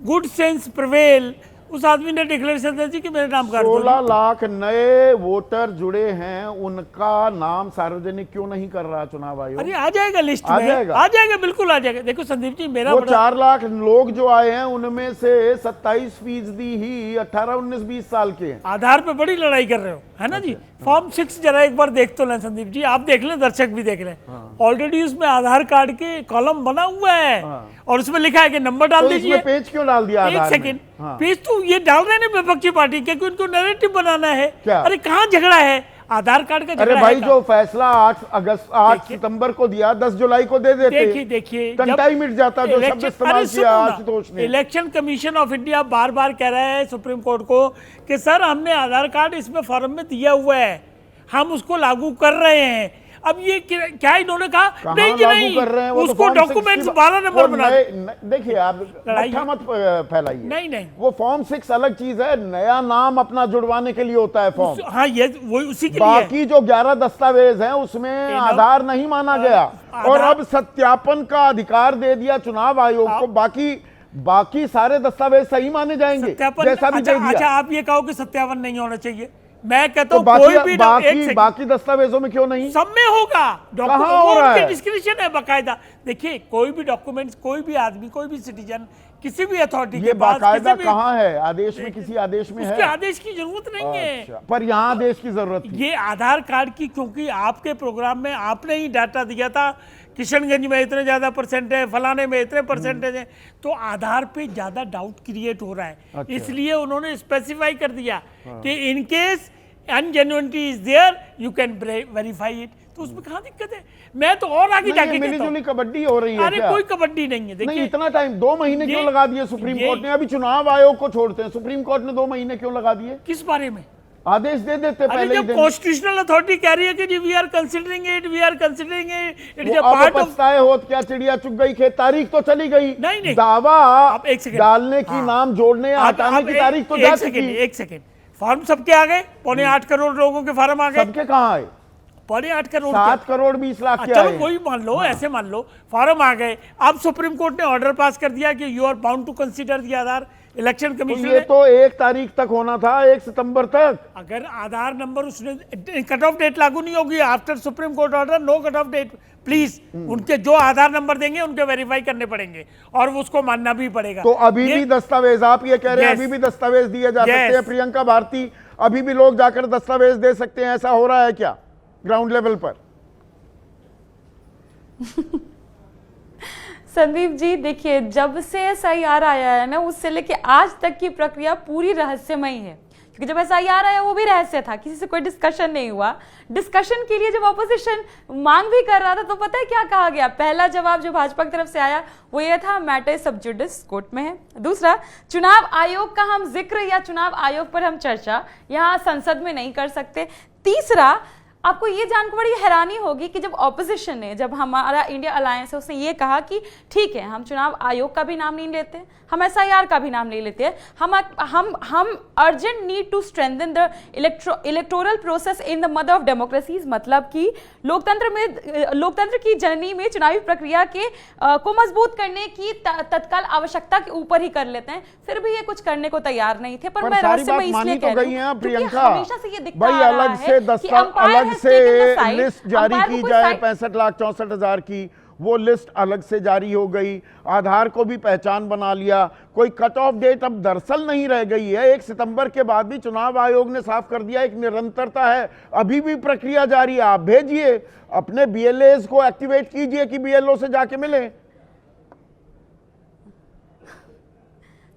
गुड सेंस प्रिवेल, उस आदमी ने डिक्लेरेशन दे दी कि मेरे नाम काट दो। 16 लाख नए वोटर जुड़े हैं, उनका नाम सार्वजनिक क्यों नहीं कर रहा चुनाव आयोग? अरे आ जाएगा लिस्ट आ में, जाएगा? आ जाएगा, बिल्कुल आ जाएगा। देखो संदीप जी, मेरा वो बड़ा 4 लाख लोग जो आए हैं उनमें से 27% ही 18, 19, 20 साल के हैं। आधार पे बड़ी लड़ाई कर रहे हो, है ना जी। फॉर्म 6 जरा एक बार देख तो लें संदीप जी, आप देख लें, दर्शक भी देख लें। ऑलरेडी उसमें आधार कार्ड के कॉलम बना हुआ है और उसमें लिखा है कि नंबर डाल तो दीजिए। इसमें पेज क्यों डाल दिया एक आधार में? सेकंड, हाँ। पेज तो ये डाल रहे हैं ना विपक्षी पार्टी के, क्योंकि उनको नैरेटिव बनाना है। क्या? अरे कहाँ झगड़ा है? आधार कार्ड का अरे झगड़ा भाई, है जो फैसला 8 देखिए। सितंबर को दिया, 10 जुलाई को दे देते। देखिए घंटा ही मिट जाता जो शब्द इस्तेमाल किया आशुतोष ने। इलेक्शन कमीशन ऑफ इंडिया बार बार कह रहा है सुप्रीम कोर्ट को कि सर हमने आधार कार्ड इसमें फॉर्म में दिया हुआ है, हम उसको लागू कर रहे हैं। अब ये क्या इन्होंने कहा? कहाँ नहीं जी लागू नहीं, कर रहे हैं? वो तो उसको फॉर्म 6 डॉक्यूमेंट्स की 12 नंबर वो बना देखिए, आप लड़ाई- मट्ठा मत फैलाइए। नहीं नहीं, वो फॉर्म 6 अलग चीज है, नया नाम अपना जुड़वाने के लिए होता है फॉर्म। हाँ ये वो उसी के लिए है। बाकी जो 11 दस्तावेज हैं उसमें आधार नहीं माना गया, और अब सत्यापन का अधिकार दे दिया चुनाव आयोग को। बाकी सारे दस्तावेज सही माने जाएंगे, सत्यापन। जैसा भी दे अच्छा, दिया। आप ये कहो कि सत्यापन नहीं होना चाहिए, मैं कहता तो हूँ कोई भी एक बाकी सेकंड, बाकी दस्तावेजों में क्यों नहीं? सब में होगा। कहाँ हो रहा है? डिस्क्रिप्शन है बाकायदा। देखिए कोई भी डॉक्यूमेंट्स, कोई भी आदमी, कोई भी सिटीजन, किसी भी अथॉरिटी ये के पास बाकायदा किसी भी- कहाँ है? आदेश में, किसी आदेश में उसके है? आदेश की जरूरत नहीं है। अच्छा, पर यहाँ आदेश की जरूरत थी। ये आधार कार्ड की, क्योंकि आपके प्रोग्राम में आपने ही डाटा दिया था किशनगंज में इतने ज्यादा परसेंट है, फलाने में इतने परसेंटेज है, तो आधार पे ज्यादा डाउट क्रिएट हो रहा है। अच्छा। इसलिए उन्होंने स्पेसिफाई कर दिया कि in case ungenuinity is there you can verify it. तो उसमें कहाँ दिक्कत है? मैं तो और आगे नहीं, जाके ये कहता मिलीजुली हूं, कबड्डी हो रही है अरे क्या? कोई कबड्डी नहीं है। नहीं, देखिए इतना टाइम 2 महीने क्यों लगा दिए सुप्रीम कोर्ट ने? अभी चुनाव आयोग को छोड़ते हैं, सुप्रीम कोर्ट ने 2 महीने क्यों लगा दिए? किस बारे में? आदेश दे देते अरे पहले ही जब दिन। कॉन्स्टिट्यूशनल अथॉरिटी कह रही है कि जी we are considering it, we are considering it, it is वो अ अब पार्ट ऑफ। पछताए होत क्या, चिड़िया चुग गई खेत, तारीख तो चली गई। नहीं। दावा आप एक सेकंड, डालने की, हाँ। नाम जोड़ने या हटाने की तारीख तो जा चुकी। एक सेकंड, फॉर्म सबके आ गए, 8.25 करोड़ लोगों के फॉर्म आ गए। सबके कहाँ आए? 8.25 करोड़ 7 करोड़ 20 लाख के चलो आए। वही मान लो, ऐसे मान लो फॉर्म आ गए। अब सुप्रीम कोर्ट ने ऑर्डर पास कर दिया कि you are bound to consider the Aadhaar. Election तो कमीशन ये तो 1 तारीख तक होना था, 1 सितंबर तक। अगर आधार नंबर उसने, कट ऑफ डेट लागू नहीं होगी after Supreme Court order, no cut off date please. उनके जो आधार नंबर देंगे उनके वेरीफाई करने पड़ेंगे और उसको मानना भी पड़ेगा। तो अभी भी दस्तावेज, आप ये कह रहे हैं Yes. अभी भी दस्तावेज दिए जा सकते हैं? Yes. प्रियंका भारती, अभी भी लोग जाकर दस्तावेज दे सकते हैं, ऐसा हो रहा है क्या ग्राउंड लेवल पर? संदीप जी देखिए, जब से एसआईआर आया है ना, उससे लेके आज तक की प्रक्रिया पूरी रहस्यमयी है। क्योंकि जब एसआईआर आया वो भी रहस्य था, किसी से कोई डिस्कशन नहीं हुआ। डिस्कशन के लिए जब ऑपोजिशन मांग भी कर रहा था तो पता है क्या कहा गया? पहला जवाब जो भाजपा की तरफ से आया वो ये था, मैटर सब जुडिस, कोर्ट में है। दूसरा, चुनाव आयोग का हम जिक्र या चुनाव आयोग पर हम चर्चा यहाँ संसद में नहीं कर सकते। तीसरा, आपको ये जानकर बड़ी हैरानी होगी कि जब ऑपोजिशन ने, जब हमारा इंडिया अलायंस है, उसने ये कहा कि ठीक है हम चुनाव आयोग का भी नाम नहीं लेते, हम एसआईआर का भी नाम नहीं लेते हैं, हम urgent need to strengthen the electoral process in the mother of democracies. मतलब कि लोकतंत्र की जननी में चुनावी प्रक्रिया के को मजबूत करने की तत्काल आवश्यकता के ऊपर ही कर लेते हैं। फिर भी ये कुछ करने को तैयार नहीं थे। पर मैं सारी बात रहस्यमय मानी इसलिए तो कह गई रही है हूं क्योंकि प्रियंका। हमेशा से ये दिखता भाई आ रहा अलग है से कि अंपायर अलग has से taken the side, लिस्ट जारी अंपायर को की कोई जाए साइड- 65,64,000 की, वो लिस्ट अलग से जारी हो गई, आधार को भी पहचान बना लिया, कोई कट ऑफ डेट अब दरअसल नहीं रह गई है। 1 सितंबर के बाद भी चुनाव आयोग ने साफ कर दिया एक निरंतरता है, अभी भी प्रक्रिया जारी है। आप भेजिए अपने बीएलएस को, एक्टिवेट कीजिए कि बीएलओ से जाके मिले।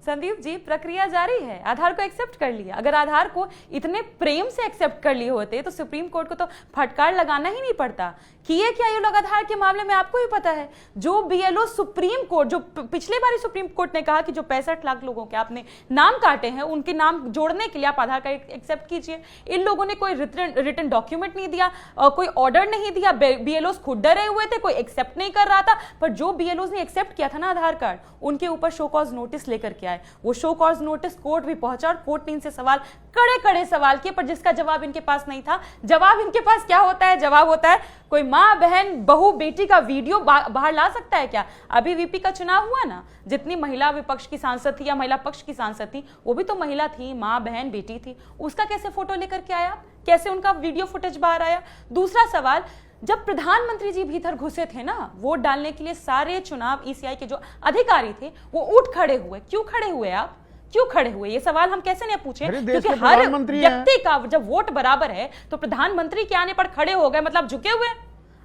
संदीप जी, प्रक्रिया जारी है, आधार को एक्सेप्ट कर लिया। अगर आधार को इतने प्रेम से एक्सेप्ट कर लिए होते तो सुप्रीम कोर्ट को तो फटकार लगाना ही नहीं पड़ता। किए क्या ये लोग आधार के मामले में, आपको ही पता है। जो बीएलओ सुप्रीम कोर्ट, जो पिछले बार सुप्रीम कोर्ट ने कहा कि जो 65 लाख लोगों के आपने नाम काटे हैं उनके नाम जोड़ने के लिए आप आधार कार्ड एक्सेप्ट कीजिए। इन लोगों ने कोई रिटन डॉक्यूमेंट नहीं दिया, कोई ऑर्डर नहीं दिया, बीएलओ खुद डरे हुए थे, कोई एक्सेप्ट नहीं कर रहा था। पर जो बीएलओ ने एक्सेप्ट किया था ना आधार कार्ड, उनके ऊपर शो कॉज नोटिस लेकर के आए। वो शो कॉज नोटिस कोर्ट भी पहुंचा और कोर्ट ने इनसे सवाल, कड़े कड़े सवाल किए, पर जिसका जवाब इनके पास नहीं था। जवाब इनके पास क्या होता है? जवाब होता है कोई माँ बहन बहू बेटी का वीडियो बाहर ला सकता है क्या? अभी वीपी का चुनाव हुआ ना, जितनी महिला विपक्ष की सांसद थी या महिला पक्ष की सांसद थी, वो भी तो महिला थी, माँ बहन बेटी थी। उसका कैसे फोटो लेकर के आया? कैसे उनका वीडियो फुटेज बाहर आया? दूसरा सवाल, जब प्रधानमंत्री जी भीतर घुसे थे ना वोट डालने के लिए, सारे चुनाव ईसीआई के जो अधिकारी थे वो उठ खड़े हुए। क्यों खड़े हुए आप? क्यों खड़े हुए? ये सवाल हम कैसे नहीं पूछे? क्योंकि हर व्यक्ति का जब वोट बराबर है तो प्रधानमंत्री के आने पर खड़े हो गए, मतलब झुके हुए।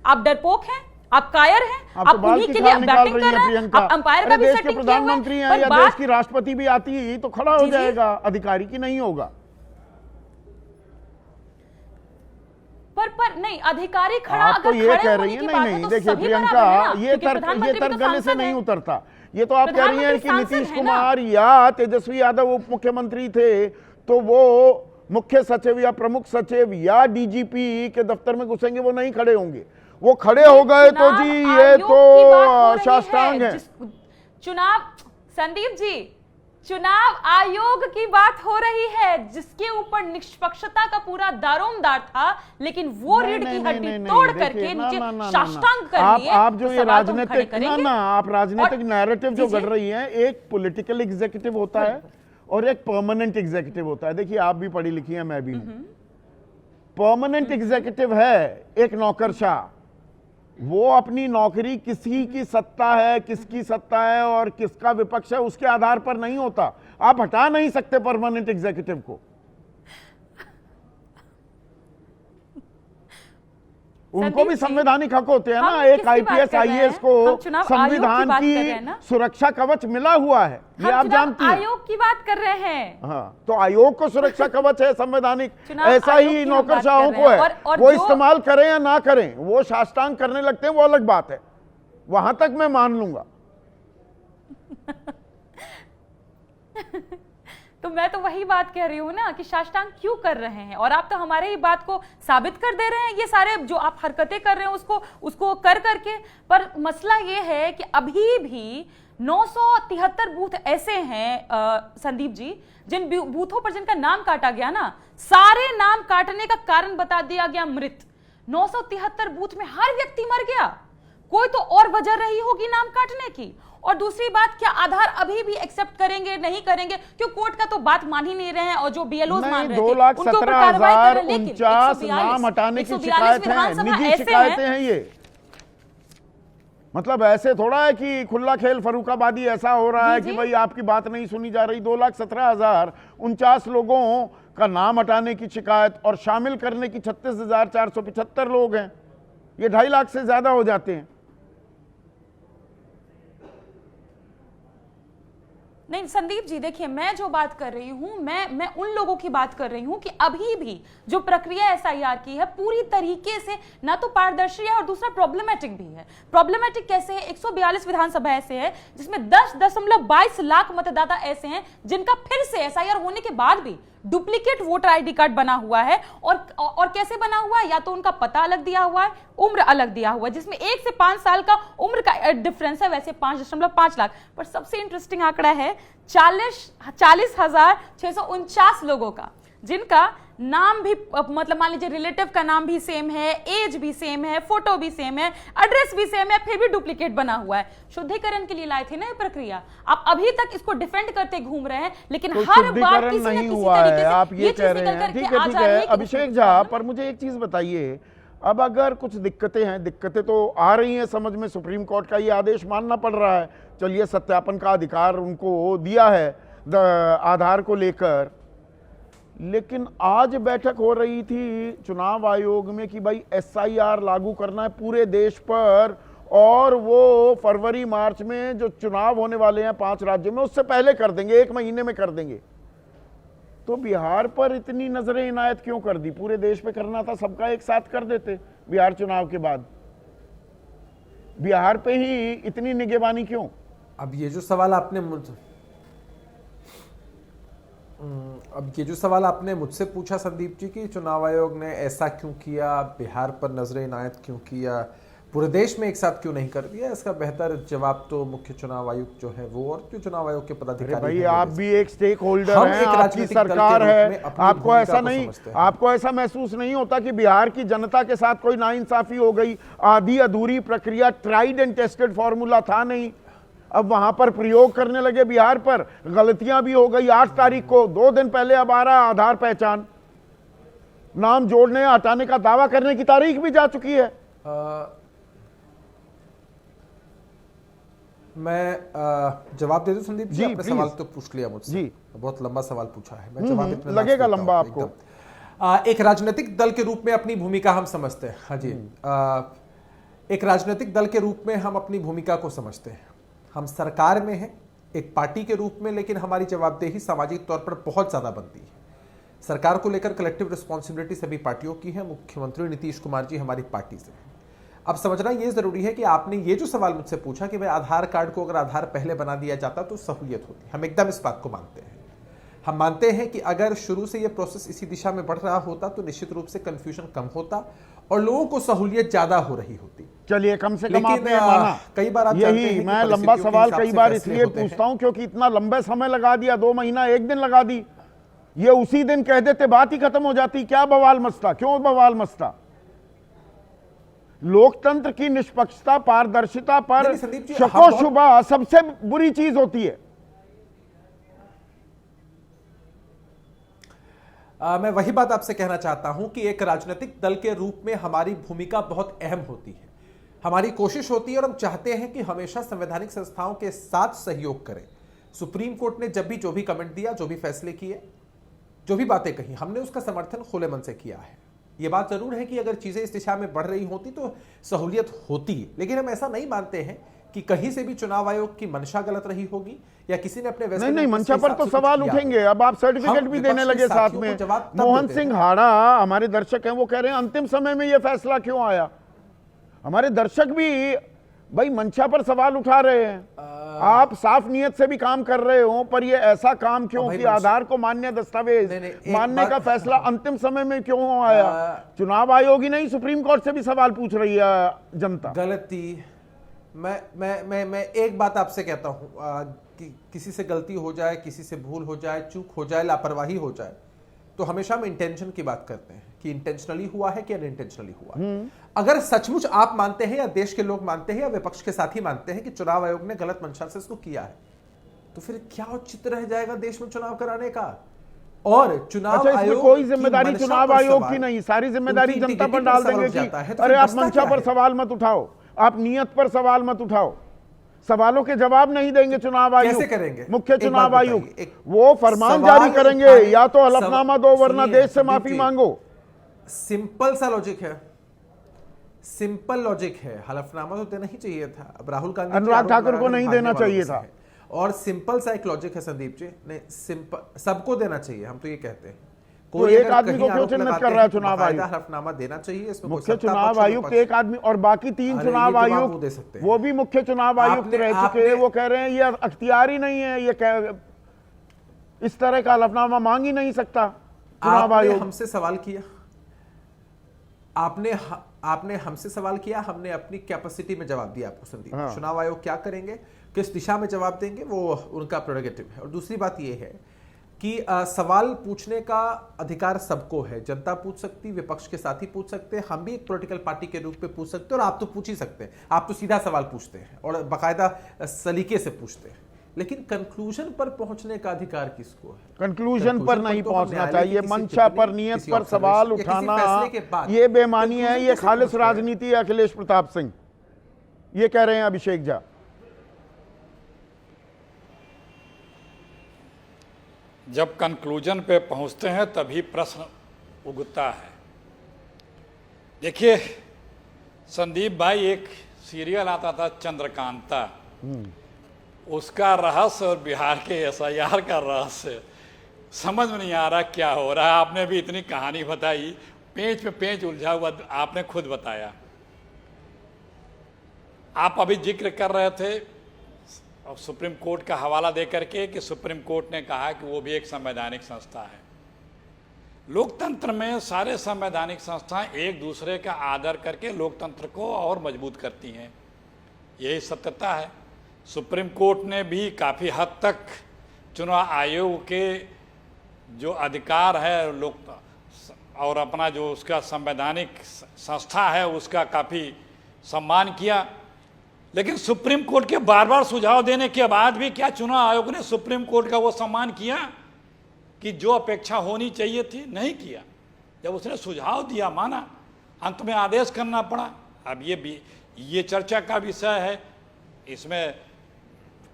आप डरपोक हैं, आप कायर हैं, आप उन्हीं के लिए बैटिंग कर रहे हैं, आप अंपायर का भी सेटिंग किया हुआ है। प्रधानमंत्री हैं या देश की राष्ट्रपति भी आती तो खड़ा हो जाएगा, अधिकारी की नहीं होगा। पर नहीं, अधिकारी खड़ा आप तो अगर ये खड़े कह होने रही है की नहीं बात हो नहीं तो देखिए सभी प्रियंका, बराबर है ना, ये क्योंकि तर्क प्रधानमंत्री भी तो गले से सांसद नहीं है। उतरता। ये तो आप कह रही हैं कि प्रधानमंत्री नीतीश सांसद है ना। कुमार या तेजस्वी यादव उप मुख्यमंत्री थे तो वो मुख्य सचिव या प्रमुख सचिव या डीजीपी के दफ्तर में घुसेंगे, वो नहीं खड़े होंगे। वो खड़े हो गए तो जी ये तो साष्टांग है। चुनाव, संदीप जी, चुनाव आयोग की बात हो रही है जिसके ऊपर निष्पक्षता का पूरा दारोमदार था, लेकिन वो रीढ़ की हड्डी तोड़ करके नीचे साष्टांग कर लिए। आप जो ये राजनीतिक आप और राजनीतिक नैरेटिव जो गढ़ रही हैं, एक पॉलिटिकल एग्जीक्यूटिव होता है और एक परमानेंट एग्जीक्यूटिव होता है। देखिए आप भी पढ़ी लिखी हैं, मैं भी हूं। परमानेंट एग्जीक्यूटिव है एक नौकरशाह, वो अपनी नौकरी किसी की सत्ता है, किसकी सत्ता है और किसका विपक्ष है उसके आधार पर नहीं होता। आप हटा नहीं सकते परमानेंट एग्जीक्यूटिव को। उनको भी संवैधानिक हक होते हैं ना। एक आईपीएस आईएएस को संविधान की सुरक्षा कवच मिला हुआ है, ये आप जानती हैं। आयोग की बात कर रहे हैं। हाँ, तो आयोग को सुरक्षा कवच है संवैधानिक, ऐसा ही नौकरशाहों को है। वो इस्तेमाल करें या ना करें, वो साष्टांग करने लगते हैं, वो अलग बात है, वहां तक मैं मान लूंगा। तो मैं तो वही बात कह रही हूँ ना कि साष्टांग क्यों कर रहे हैं, और आप तो हमारे ही बात को साबित कर दे रहे हैं। ये सारे जो आप हरकतें कर रहे हैं उसको कर करके। पर मसला ये है कि अभी भी 973 बूथ ऐसे हैं संदीप जी, जिन बूथों पर जिनका नाम काटा गया ना, सारे नाम काटने का कारण बता दिया गया मृत। 973 बूथ में हर व्यक्ति मर गया, कोई तो और वजह रही होगी नाम काटने की। और दूसरी बात, क्या आधार अभी भी एक्सेप्ट करेंगे नहीं करेंगे? क्यों कोर्ट का तो बात मान ही नहीं रहे हैं, और जो बीएलओ मान रहे थे 2,17,049 नाम हटाने की शिकायत है, निजी शिकायतें हैं ये। मतलब ऐसे थोड़ा है कि खुला खेल फर्रुखाबादी ऐसा हो रहा है कि भाई आपकी बात नहीं सुनी जा रही। 2,17,049 लोगों का नाम हटाने की शिकायत और शामिल करने की 36,475 लोग हैं। ये 2.5 लाख से ज्यादा हो जाते हैं। नहीं संदीप जी, देखिए मैं जो बात कर रही हूं, मैं उन लोगों की बात कर रही हूं कि अभी भी जो प्रक्रिया एसआईआर की है पूरी तरीके से ना तो पारदर्शी है और दूसरा प्रॉब्लमेटिक भी है। प्रॉब्लमेटिक कैसे है? 142 विधानसभा ऐसे है जिसमें 10.22 लाख मतदाता ऐसे हैं जिनका फिर से एसआईआर होने के बाद भी डुप्लीकेट वोटर आईडी कार्ड बना हुआ है। और कैसे बना हुआ है? या तो उनका पता अलग दिया हुआ है, उम्र अलग दिया हुआ है, जिसमें 1 से 5 साल का उम्र का डिफरेंस है, वैसे 5.5 लाख। पर सबसे इंटरेस्टिंग आंकड़ा है 40,649 लोगों का, जिनका नाम भी मतलब मान लीजिए रिलेटिव का नाम भी सेम है, एज भी सेम है, फोटो भी सेम है, एड्रेस भी सेम है, फिर भी डुप्लीकेट बना हुआ है। शुद्धिकरण के लिए लाए थे ना ये प्रक्रिया। आप अभी तक इसको डिफेंड करते घूम रहे हैं, लेकिन हर बार किसी न किसी तरीके से आप ये कह रहे हैं। ठीक है अभिषेक झा, पर मुझे एक चीज बताइए, अब अगर कुछ दिक्कतें हैं, दिक्कतें तो आ रही हैं समझ में, सुप्रीम कोर्ट का ये आदेश मानना पड़ रहा है, चलिए सत्यापन का अधिकार उनको दिया है आधार को लेकर। लेकिन आज बैठक हो रही थी चुनाव आयोग में कि भाई SIR लागू करना है पूरे देश पर, और वो फरवरी मार्च में जो चुनाव होने वाले हैं 5 राज्यों में उससे पहले कर देंगे, 1 महीने में कर देंगे। तो बिहार पर इतनी नजरें इनायत क्यों कर दी? पूरे देश पे करना था, सबका एक साथ कर देते बिहार चुनाव के बाद। बिहार पे ही इतनी निगरानी क्यों? अब ये जो सवाल आपने मुझसे पूछा संदीप जी कि चुनाव आयोग ने ऐसा क्यों किया, बिहार पर नजर इनायत क्यों किया, पूरे देश में एक साथ क्यों नहीं कर दिया, इसका बेहतर जवाब तो मुख्य चुनाव आयुक्त जो है वो और जो चुनाव आयोग के पदाधिकारी भाई आप भी एक स्टेक होल्डर हैं, आपकी सरकार है, आपको ऐसा नहीं, आपको ऐसा महसूस नहीं होता कि बिहार की जनता के साथ कोई नाइंसाफी हो गई? आधी अधूरी प्रक्रिया, ट्राइड एंड टेस्टेड फॉर्मूला था नहीं, अब वहां पर प्रयोग करने लगे, बिहार पर गलतियां भी हो गई। 8 तारीख को 2 दिन पहले अब आ रहा आधार पहचान, नाम जोड़ने हटाने का दावा करने की तारीख भी जा चुकी है। मैं जवाब दे दूं संदीप जी? आपने प्लीज। सवाल तो पूछ लिया मुझसे जी, बहुत लंबा सवाल पूछा है, मैं जवाब इतना लगेगा लंबा आपको। एक राजनीतिक दल के रूप में अपनी भूमिका हम समझते हैं। हाँ जी, एक राजनीतिक दल के रूप में हम अपनी भूमिका को समझते हैं। हम सरकार में हैं एक पार्टी के रूप में, लेकिन हमारी जवाबदेही सामाजिक तौर पर बहुत ज्यादा बनती है। सरकार को लेकर कलेक्टिव रिस्पॉन्सिबिलिटी सभी पार्टियों की है। मुख्यमंत्री नीतीश कुमार जी हमारी पार्टी से हैं। अब समझना यह जरूरी है कि आपने ये जो सवाल मुझसे पूछा कि भाई आधार कार्ड को अगर आधार पहले बना दिया जाता तो सहूलियत होती, हम एकदम इस बात को मानते हैं। हम मानते हैं कि अगर शुरू से ये प्रोसेस इसी दिशा में बढ़ रहा होता तो निश्चित रूप से कंफ्यूजन कम होता और लोगों को सहूलियत ज्यादा हो रही होती। चलिए कम से कम आपने माना। कई बार यही मैं लंबा सवाल कई बार इसलिए पूछता हूं क्योंकि इतना लंबे समय लगा दिया, 2 महीना 1 दिन लगा दी, ये उसी दिन कह देते बात ही खत्म हो जाती, क्या बवाल मचता? क्यों बवाल मचता? लोकतंत्र की निष्पक्षता, पारदर्शिता पर शको शुबा सबसे बुरी चीज होती है। मैं वही बात आपसे कहना चाहता हूं कि एक राजनीतिक दल के रूप में हमारी भूमिका बहुत अहम होती है। हमारी कोशिश होती है और हम चाहते हैं कि हमेशा संवैधानिक संस्थाओं के साथ सहयोग करें। सुप्रीम कोर्ट ने जब भी जो भी कमेंट दिया, जो भी फैसले किए, जो भी बातें कही, हमने उसका समर्थन खुले मन से किया है। ये बात जरूर है कि अगर चीजें इस दिशा में बढ़ रही होती तो सहूलियत होती, लेकिन हम ऐसा नहीं मानते हैं कि कहीं से भी चुनाव आयोग की मंशा गलत रही होगी या किसी ने अपने नहीं मंशा पर तो सवाल उठेंगे। अब आप सर्टिफिकेट भी देने लगे साथ में। मोहन सिंह हाड़ा हमारे दर्शक हैं, वो कह रहे हैं अंतिम समय में ये फैसला क्यों आया? हमारे दर्शक भी भाई मंशा पर सवाल उठा रहे हैं। आप साफ नियत से भी काम कर रहे हो, पर ये ऐसा काम क्यों कि आधार को मान्य दस्तावेज मानने का फैसला अंतिम समय में क्यों आया? चुनाव आयोग ही नहीं, सुप्रीम कोर्ट से भी सवाल पूछ रही है जनता। गलती मैं एक बात आपसे कहता हूं कि किसी से गलती हो जाए, किसी से भूल हो जाए, चूक हो जाए, लापरवाही हो जाए, तो हमेशा हम इंटेंशन की बात करते हैं कि इंटेंशनली हुआ है कि अनइंटेंशनली हुआ। अगर सचमुच आप मानते हैं या देश के लोग मानते हैं या विपक्ष के साथी मानते हैं कि चुनाव आयोग ने गलत मंशा से इसको किया है, तो फिर क्या औचित्य रह जाएगा देश में चुनाव कराने का? और चुनाव आयोग कोई जिम्मेदारी चुनाव आयोग की नहीं, सारी जिम्मेदारी जनता पर डाल देंगे कि अरे आप मंशा पर सवाल मत उठाओ, आप नियत पर सवाल मत उठाओ। सवालों के जवाब नहीं देंगे चुनाव आयोग। कैसे करेंगे? मुख्य चुनाव आयोग वो फरमान जारी करेंगे, या तो हलफनामा दो वरना देश से माफी मांगो। सिंपल सा लॉजिक है, सिंपल लॉजिक है। हलफनामा तो देना ही चाहिए था। अब राहुल गांधी, अनुराग ठाकुर को नहीं देना चाहिए था। और सिंपल सा एक लॉजिक है संदीप जी, नहीं सिंपल सबको देना चाहिए, हम तो ये कहते हैं। तो एक आदमी को क्यों चिन्हित कर रहा है चुनाव आयोग? हलफनामा देना चाहिए इसमें। मुख्य चुनाव आयुक्त एक आदमी और बाकी 3 चुनाव आयुक्त वो भी मुख्य चुनाव आयुक्त रह चुके हैं। वो कह रहे हैं ये अख्तियार ही नहीं है, ये इस तरह का हलफनामा मांग ही नहीं सकता चुनाव आयोग। हमसे सवाल किया, आपने हमसे सवाल किया, हमने अपनी कैपेसिटी में जवाब दिया आपको संदीप। चुनाव आयोग क्या करेंगे, किस दिशा में जवाब देंगे, वो उनका प्रेरोगेटिव है। और दूसरी बात यह है कि सवाल पूछने का अधिकार सबको है। जनता पूछ सकती, विपक्ष के साथी पूछ सकते हैं, हम भी एक पॉलिटिकल पार्टी के रूप में पूछ सकते हैं, और आप तो पूछ ही सकते हैं। आप तो सीधा सवाल पूछते हैं और बाकायदा सलीके से पूछते हैं। लेकिन कंक्लूजन पर पहुंचने का अधिकार किसको है? कंक्लूजन पर नहीं तो हम पहुंचना न्यायालय की चाहिए। किसी मंशा टिप्पणी, पर, नियत किसी पर सवाल observation या किसी उठाना, फैसले के बाद ये बेमानी है, conclusion ये कैसे खालिस पहुंचते हैं? राजनीति है। अखिलेश प्रताप सिंह ये कह रहे हैं, अभिषेक झा। जब कंक्लूजन पे पहुंचते हैं तभी प्रश्न उगता है। देखिए संदीप भाई, एक सीरियल आता था चंद्रकांता, उसका रहस्य और बिहार के एसआईआर का रहस्य समझ में नहीं आ रहा क्या हो रहा है। आपने भी इतनी कहानी बताई, पेंच पे पेंच उलझा हुआ आपने खुद बताया। आप अभी जिक्र कर रहे थे और सुप्रीम कोर्ट का हवाला दे करके कि सुप्रीम कोर्ट ने कहा कि वो भी एक संवैधानिक संस्था है। लोकतंत्र में सारे संवैधानिक संस्थाएं एक दूसरे का आदर करके लोकतंत्र को और मजबूत करती हैं, यही सत्यता है। सुप्रीम कोर्ट ने भी काफ़ी हद तक चुनाव आयोग के जो अधिकार है लोक और अपना जो उसका संवैधानिक संस्था है उसका काफ़ी सम्मान किया। लेकिन सुप्रीम कोर्ट के बार बार सुझाव देने के बाद भी क्या चुनाव आयोग ने सुप्रीम कोर्ट का वो सम्मान किया कि जो अपेक्षा होनी चाहिए थी? नहीं किया। जब उसने सुझाव दिया माना, अंत में आदेश करना पड़ा। अब ये चर्चा का विषय है, इसमें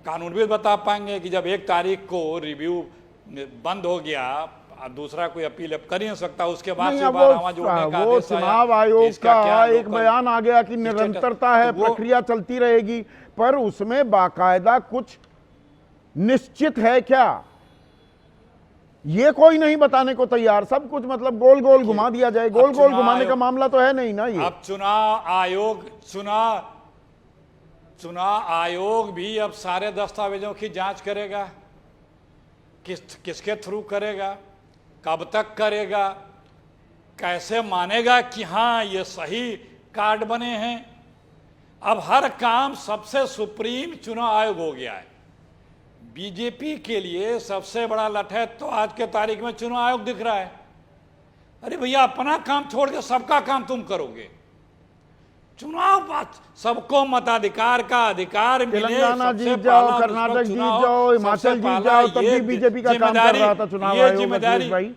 कानूनविद बता पाएंगे कि जब 1 तारीख को रिव्यू बंद हो गया, अब दूसरा कोई अपील अब कर ही नहीं सकता, उसके बाद नहीं, से अब बारहवां जोड़ने का वो आदेश आया। चुनाव आयोग इसका क्या का एक लोकल बयान आ गया कि निरंतरता है, तो वो- प्रक्रिया चलती रहेगी, पर उसमें बाकायदा कुछ निश्चित है क्या, ये कोई नहीं बताने को तैयार। सब कुछ मतलब गोल गोल घुमा दिया जाए। गोल गोल चुनाव घुमाने का आयोग- मामला तो है नहीं ना ये। अब चुनाव आयोग भी अब सारे दस्तावेजों की जांच करेगा। किसके थ्रू करेगा, कब तक करेगा, कैसे मानेगा कि हाँ ये सही कार्ड बने हैं। अब हर काम सबसे सुप्रीम चुनाव आयोग हो गया है। बीजेपी के लिए सबसे बड़ा लठैत तो आज के तारीख में चुनाव आयोग दिख रहा है। अरे भैया, अपना काम छोड़ के सबका काम तुम करोगे। चुनाव बात, सबको मताधिकार का अधिकार मिले। तेलंगाना सबसे जीत जाओ, पहला कर्नाटक निष्पक्ष जीत चुनाव, जाओ, सबसे हिमाचल जीत पहला जाओ, तब ये भी बीजेपी का काम कर जिम्मेदारी- रहा था चुनाव ये आयोग। जिम्मेदारी अखिलेश भाई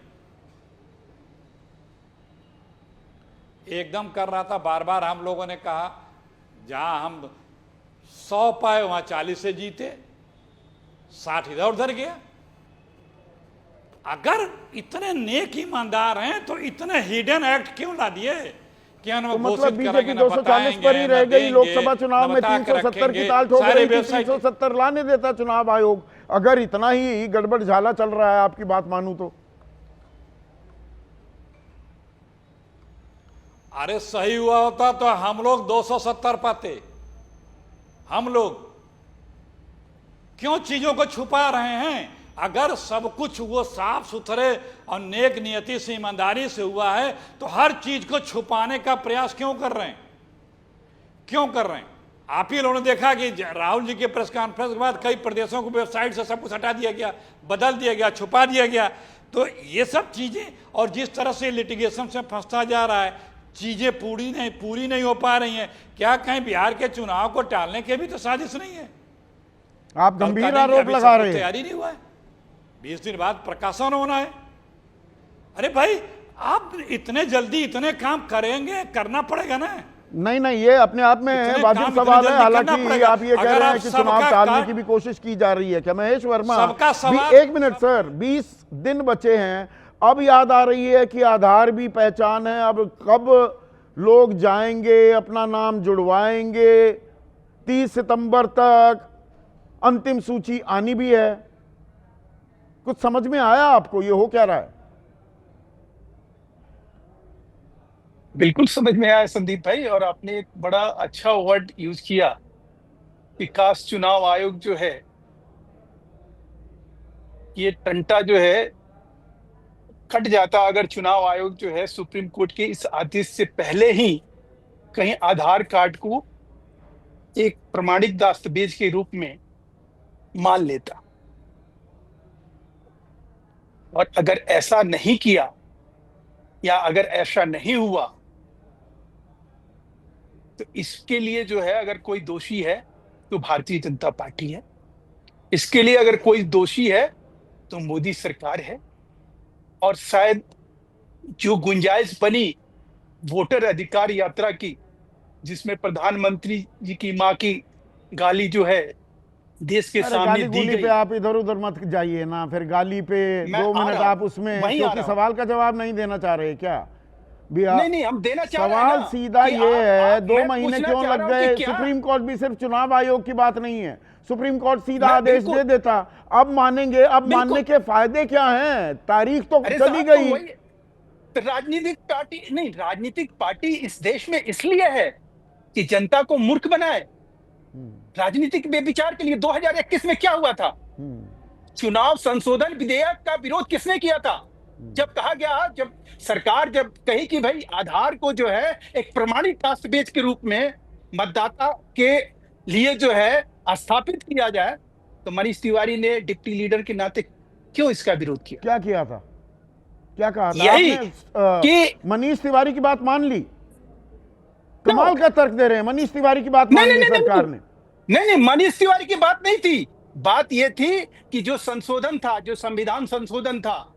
एकदम कर रहा था। बार बार हम लोगों ने कहा जहां हम 100 पाए वहां 40 से जीते, 60 इधर उधर गया। अगर इतने नेक ईमानदार हैं तो इतने हिडन एक्ट क्यों ला दिए कि तो घोषित मतलब बीजेपी करेंगे, न 240 पर ही बताएंगे, रह न गई। देंगे, लोकसभा चुनाव न में बता के 370 की रखेंगे। ताल ठोक सारी रही थी, वेबसाइट 370 लाने देता चुनाव आयोग। अगर इतना ही गड़बड़ झाला चल रहा है, आपकी बात मानूं तो। अरे सही हुआ होता तो हम लोग 270 पाते। हम लोग क्यों चीजों को छुपा रहे हैं? अगर सब कुछ वो साफ सुथरे और नेक नियति से, ईमानदारी से हुआ है तो हर चीज को छुपाने का प्रयास क्यों कर रहे हैं? क्यों कर रहे हैं? आप ही लोगों ने देखा कि राहुल जी के प्रेस कॉन्फ्रेंस के बाद कई प्रदेशों को वेबसाइट से सब कुछ हटा दिया गया, बदल दिया गया, छुपा दिया गया। तो ये सब चीजें, और जिस तरह से लिटिगेशन से फंसता जा रहा है, चीजें पूरी नहीं हो पा रही हैं। क्या कहीं बिहार के चुनाव को टालने की भी तो साजिश नहीं है? आप गंभीर आरोप लगा रहे हैं। तैयारी नहीं हुआ है, 20 दिन बाद प्रकाशन होना है। अरे भाई, आप इतने जल्दी इतने काम करेंगे, करना पड़ेगा ना। नहीं, ये अपने आप में इतने वाजिब काम सवाल इतने है। जल्दी हालांकि करना पड़ेगा। आप ये कह अगर रहे आप हैं कि सबका चुनाव टालने कार्ड- की भी कोशिश की जा रही है क्या? महेश वर्मा, सबका सवाल- 1 मिनट सर, 20 दिन बचे हैं। अब याद आ रही है कि आधार भी पहचान है। अब कब लोग जाएंगे, अपना नाम जुड़वाएंगे? 30 सितंबर तक अंतिम सूची आनी भी है। कुछ समझ में आया आपको ये हो क्या रहा है? बिल्कुल समझ में आया संदीप भाई, और आपने एक बड़ा अच्छा वर्ड यूज किया कि काश चुनाव आयोग जो है, ये टंटा जो है कट जाता अगर चुनाव आयोग जो है सुप्रीम कोर्ट के इस आदेश से पहले ही कहीं आधार कार्ड को एक प्रमाणिक दस्तावेज के रूप में मान लेता। और अगर ऐसा नहीं किया या अगर ऐसा नहीं हुआ तो इसके लिए जो है अगर कोई दोषी है तो भारतीय जनता पार्टी है। इसके लिए अगर कोई दोषी है तो मोदी सरकार है। और शायद जो गुंजाइश बनी वोटर अधिकार यात्रा की, जिसमें प्रधानमंत्री जी की मां की गाली जो है देश के अरे सामने गाली दी गुली गई। पे आप इधर उधर मत जाइए ना, फिर गाली पे मैं 2 आ मिनट रहा हूं, आप उसमें, वहीं आ क्योंकि रहा हूं। सवाल का जवाब नहीं देना चाह रहे क्या? बिहार नहीं हम देना चाह रहे हैं सवाल ना सीधा कि ये है, 2 मैं महीने पूछना क्यों चाह लग रहा हूं गए? कि क्या सुप्रीम कोर्ट भी सिर्फ चुनाव आयोग की बात नहीं है, सुप्रीम कोर्ट सीधा मैं आदेश बिल्कुल- दे देता। अब मानेंगे, अब बिल्कुल। मानने के फायदे क्या हैं? तारीख तो अरे चली साहब, तो गई। वही तो राजनीतिक पार्टी नहीं, राजनीतिक पार्टी इस देश में इसलिए है कि जनता को मूर्ख बनाए। राजनीतिक बेविचार के लिए 2021 में क्या हुआ था? चुनाव संशोधन विधेयक का विरोध किसने किया था? जब कहा गया, जब सरकार जब कही कि भाई आधार को जो है एक प्रमाणित दस्तावेज के रूप में मतदाता के लिए जो है स्थापित किया जाए, तो मनीष तिवारी ने डिप्टी लीडर के नाते क्यों इसका विरोध किया? क्या किया था? क्या कहा था यही आपने? कि मनीष तिवारी की बात मान ली? कमाल का तर्क दे रहे हैं, मनीष तिवारी की बात मान नहीं, ली नहीं, नहीं, सरकार ने। नहीं मनीष तिवारी की बात नहीं थी। बात यह थी कि जो संशोधन था, जो संविधान संशोधन था,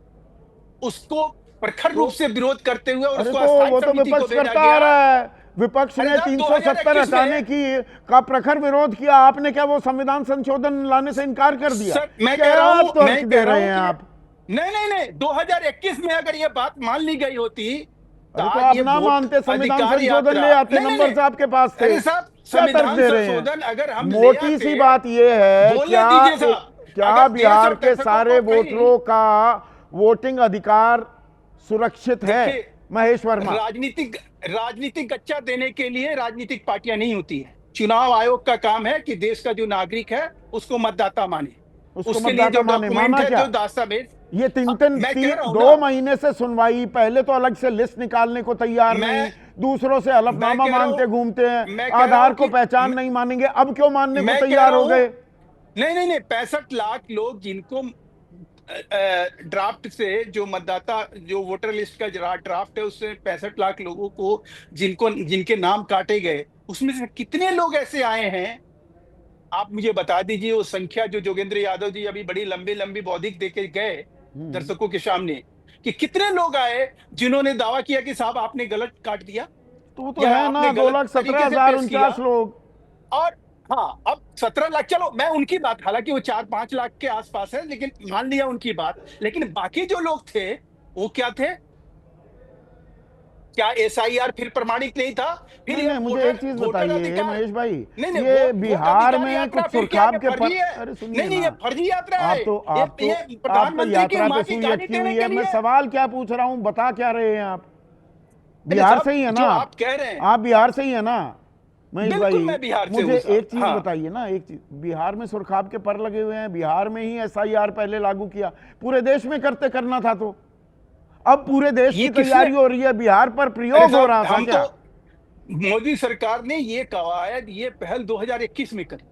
उसको प्रखर रूप से विरोध करते हुए और अरे उसको तो अस्थायी वो तो समिति को विपक्ष भेजा करता गया। आ रहा है। विपक्ष अरे ने साहब, 370 2021 हटाने में की का प्रखर विरोध किया, आपने क्या वो संविधान संशोधन लाने से इनकार कर दिया? सर, मैं क्या कह रहा हूं, तर्क मैं दे कह रहा रहे हूं हैं कि- आप? नहीं 2021 में अगर ये बात मान ली गई होती अरे तो आज आप ये ना वोट मानते, संविधान अधिकार संशोधन यात्रा- ले आते, नहीं, नंबर नहीं, आपके पास थे। अरे साहब, क्या तर्क संविधान दे रहे संशोधन हैं? अगर हम ले मोटी आते- सी बात यह है, बोलने क्या दीजिए साहब। क्या अगर देश बिहार और के दर्शकों सारे को कहीं- वोटरों का वोटिंग अधिकार सुरक्षित है? देखिए, महेश वर्मा, राजनीतिक गच्चा देने के लिए राजनीतिक पार्टियां नहीं होती है। चुनाव आयोग का काम है कि देश का जो नागरिक है उसको मतदाता माने, उसको उसके लिए मतदाता जो माने, डॉक्यूमेंट माना है, क्या? जो दस्तावेज, ये मैं कह रहा हूं 2 ना। महीने से सुनवाई, पहले तो अलग से लिस्ट निकालने को तैयार मैं- नहीं, दूसरों से हलफनामा मैं कह रहा मांगते हूं- घूमते हैं, मैं कह रहा आधार हूं को कि- पहचान नहीं मानेंगे, अब क्यों मानने मैं को कह तैयार रहा हो हूं- गए? नहीं 65 लाख लोग जिनको ड्राफ्ट से, जो मतदाता जो वोटर लिस्ट का ड्राफ्ट है, उससे 65 लाख लोगों को जिनके नाम काटे गए, उसमें से कितने लोग ऐसे आए हैं? आप मुझे बता दीजिए वो संख्या, जो जोगेंद्र यादव जी अभी बड़ी लंबी बौद्धिक देके गए दर्शकों के सामने, कि कितने लोग आए जिन्होंने दावा किया कि साहब आपने गलत काट दिया, तो वो तो या है ना, आपने गलत तरीके से पेश 2,17,049 किया। लोग। और हाँ, अब 17 लाख, चलो मैं उनकी बात, हालांकि वो 4-5 लाख के आसपास है, लेकिन मान लिया उनकी बात, लेकिन बाकी जो लोग थे वो क्या थे? क्या एसआईआर फिर प्रमाणित नहीं था? फिर नहीं, ये नहीं, मुझे वोटर- एक चीज वोटर बताइए अधिकार- महेश भाई, नहीं, ये वोट बिहार अधिकार में यात्रा कुछ फिर क्या सुरखाब है? के फर्जी है? अरे सुनिए नहीं ना, ये फर्जी यात्रा आप है। तो ये आप तो प्रधानमंत्री की यात्रा मां पे की सुई गाली अटकी देने हुई के है। मैं लिए। सवाल क्या पूछ रहा हूँ, बता क्या रहे हैं आप? बिहार साहब, से ही है ना जो आप? आप कह रहे हैं। आप बिहार से ही है ना महेश बिल्कुल, भाई? मैं बिहार से मुझे हूं साहब। एक चीज हाँ। बताइए ना, एक चीज, बिहार में सुरखाब के पर लगे हुए हैं, बिहार में ही एसआईआर पहले लागू किया, पूरे देश में करना था, तो अब पूरे देश ये की तैयारी किसने- हो रही है, बिहार पर अरे प्रयोग हो साहब, रहा था हम क्या? तो मोदी सरकार ने ये कवायद, ये पहल 2021 में करी,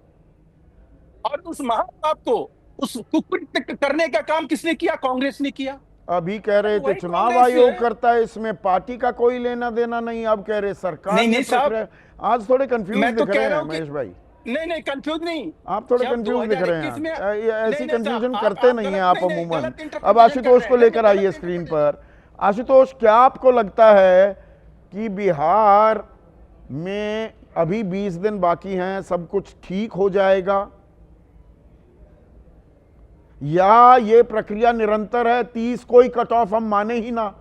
और उस महापाप को, उस कुकृत्य करने का काम किसने किया? कांग्रेस ने किया। अभी कह रहे थे वही चुनाव कांग्रेस आयोग है। करता है, इसमें पार्टी का कोई लेना देना नहीं, अब कह रहे सरकार नहीं, ने नहीं साहब, प्रक्रिया- आज थोड़े कंफ्यूज मैं तो दिख कह रहे रहा हैं हूं कि- महेश भाई, नहीं कंफ्यूज नहीं, आप थोड़े जब कंफ्यूज दिख रहे 2021 में- हैं। ऐसी नहीं, नहीं कंफ्यूजन साहब, करते आप नहीं गलत- हैं आप नहीं, नहीं, अमूमन। गलत interpretation अब आशुतोष कर को रहे हैं, लेकर गलत आइए स्क्रीन पर। आशुतोष, क्या आपको लगता है कि बिहार में अभी 20 दिन बाकी हैं, सब कुछ ठीक हो जाएगा, या ये प्रक्रिया निरंतर है, 30 कोई कट ऑफ हम माने ही ना?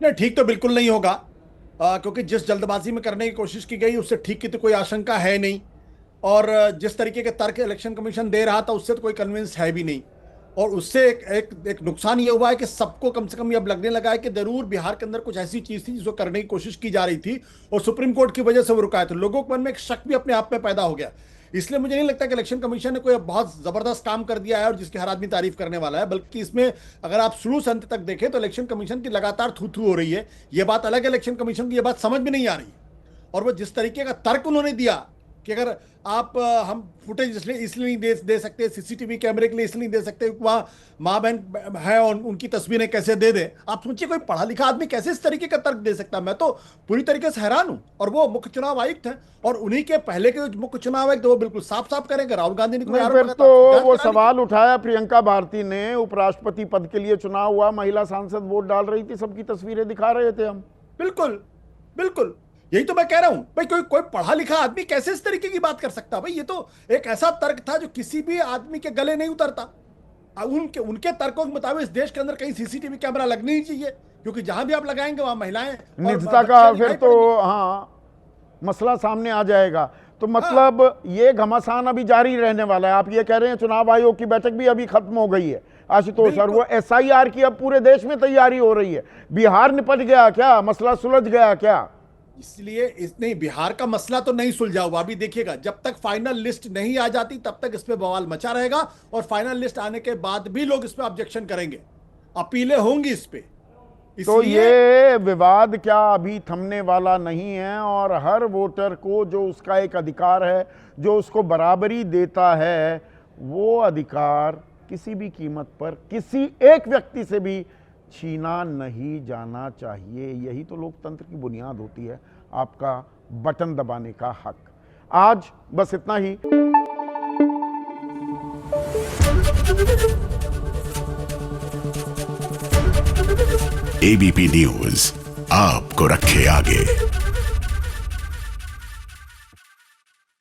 नहीं, ठीक तो बिल्कुल नहीं होगा, क्योंकि जिस जल्दबाजी में करने की कोशिश की गई उससे ठीक की तो कोई आशंका है नहीं, और जिस तरीके के तर्क इलेक्शन कमीशन दे रहा था उससे तो कोई कन्विंस है भी नहीं, और उससे एक नुकसान ये हुआ है कि सबको कम से कम ये अब लगने लगा है कि जरूर बिहार के अंदर कुछ ऐसी चीज थी जिसको करने की कोशिश की जा रही थी और सुप्रीम कोर्ट की वजह से वो रुका है, तो लोगों के मन में एक शक भी अपने आप में पैदा हो गया। इसलिए मुझे नहीं लगता कि इलेक्शन कमीशन ने कोई बहुत जबरदस्त काम कर दिया है और जिसकी हर आदमी तारीफ करने वाला है, बल्कि इसमें अगर आप शुरू से अंत तक देखें तो इलेक्शन कमीशन की लगातार थू हो रही है। ये बात अलग है, इलेक्शन कमीशन की ये बात समझ में नहीं आ रही, और वो जिस तरीके का तर्क उन्होंने दिया कि अगर आप हम फुटेज इसलिए नहीं दे सकते, सीसीटीवी कैमरे के लिए इसलिए नहीं दे सकते, वहाँ माँ बहन है और उनकी तस्वीरें कैसे दे दें। आप सोचिए कोई पढ़ा लिखा आदमी कैसे इस तरीके का तर्क दे सकता है। मैं तो पूरी तरीके से हैरान हूं। और वो मुख्य चुनाव आयुक्त हैं और उन्हीं के पहले के जो मुख्य चुनाव आयुक्त वो बिल्कुल साफ साफ करेंगे। राहुल गांधी ने कोई आरोप फिर लगाया तो वो जांच सवाल उठाया, प्रियंका भारती ने, उपराष्ट्रपति पद के लिए चुनाव हुआ, महिला सांसद वोट डाल रही थी, सबकी तस्वीरें दिखा रहे थे हम। बिल्कुल बिल्कुल, यही तो मैं कह रहा हूं भाई। कोई पढ़ा लिखा आदमी कैसे इस तरीके की बात कर सकता भाई? ये तो एक ऐसा तर्क था जो किसी भी आदमी के गले नहीं उतरता। उनके तर्कों के मुताबिक इस देश के अंदर कहीं सीसीटीवी कैमरा लगनी ही चाहिए, क्योंकि जहां भी आप लगाएंगे वहां महिलाएं निजता का फिर तो हाँ मसला सामने आ जाएगा। तो मतलब ये घमासान अभी जारी रहने वाला है। आप ये कह रहे हैं चुनाव आयोग की बैठक भी अभी खत्म हो गई है आशुतोष, और वो SIR की अब पूरे देश में तैयारी हो रही है। बिहार निपट गया क्या? मसला सुलझ गया क्या? इसलिए नहीं, बिहार का मसला तो नहीं सुलझा हुआ। अभी देखिएगा, जब तक फाइनल लिस्ट नहीं आ जाती तब तक इस पे बवाल मचा रहेगा, और फाइनल लिस्ट आने के बाद भी लोग इस पे ऑब्जेक्शन करेंगे, अपीलें होंगी इस पे। तो ये विवाद क्या अभी थमने वाला नहीं है, और हर वोटर को जो उसका एक अधिकार है, जो उसको बराबरी देता है, वो अधिकार किसी भी कीमत पर किसी एक व्यक्ति से भी छीना नहीं जाना चाहिए। यही तो लोकतंत्र की बुनियाद होती है, आपका बटन दबाने का हक। आज बस इतना ही। ABP न्यूज आपको रखे आगे।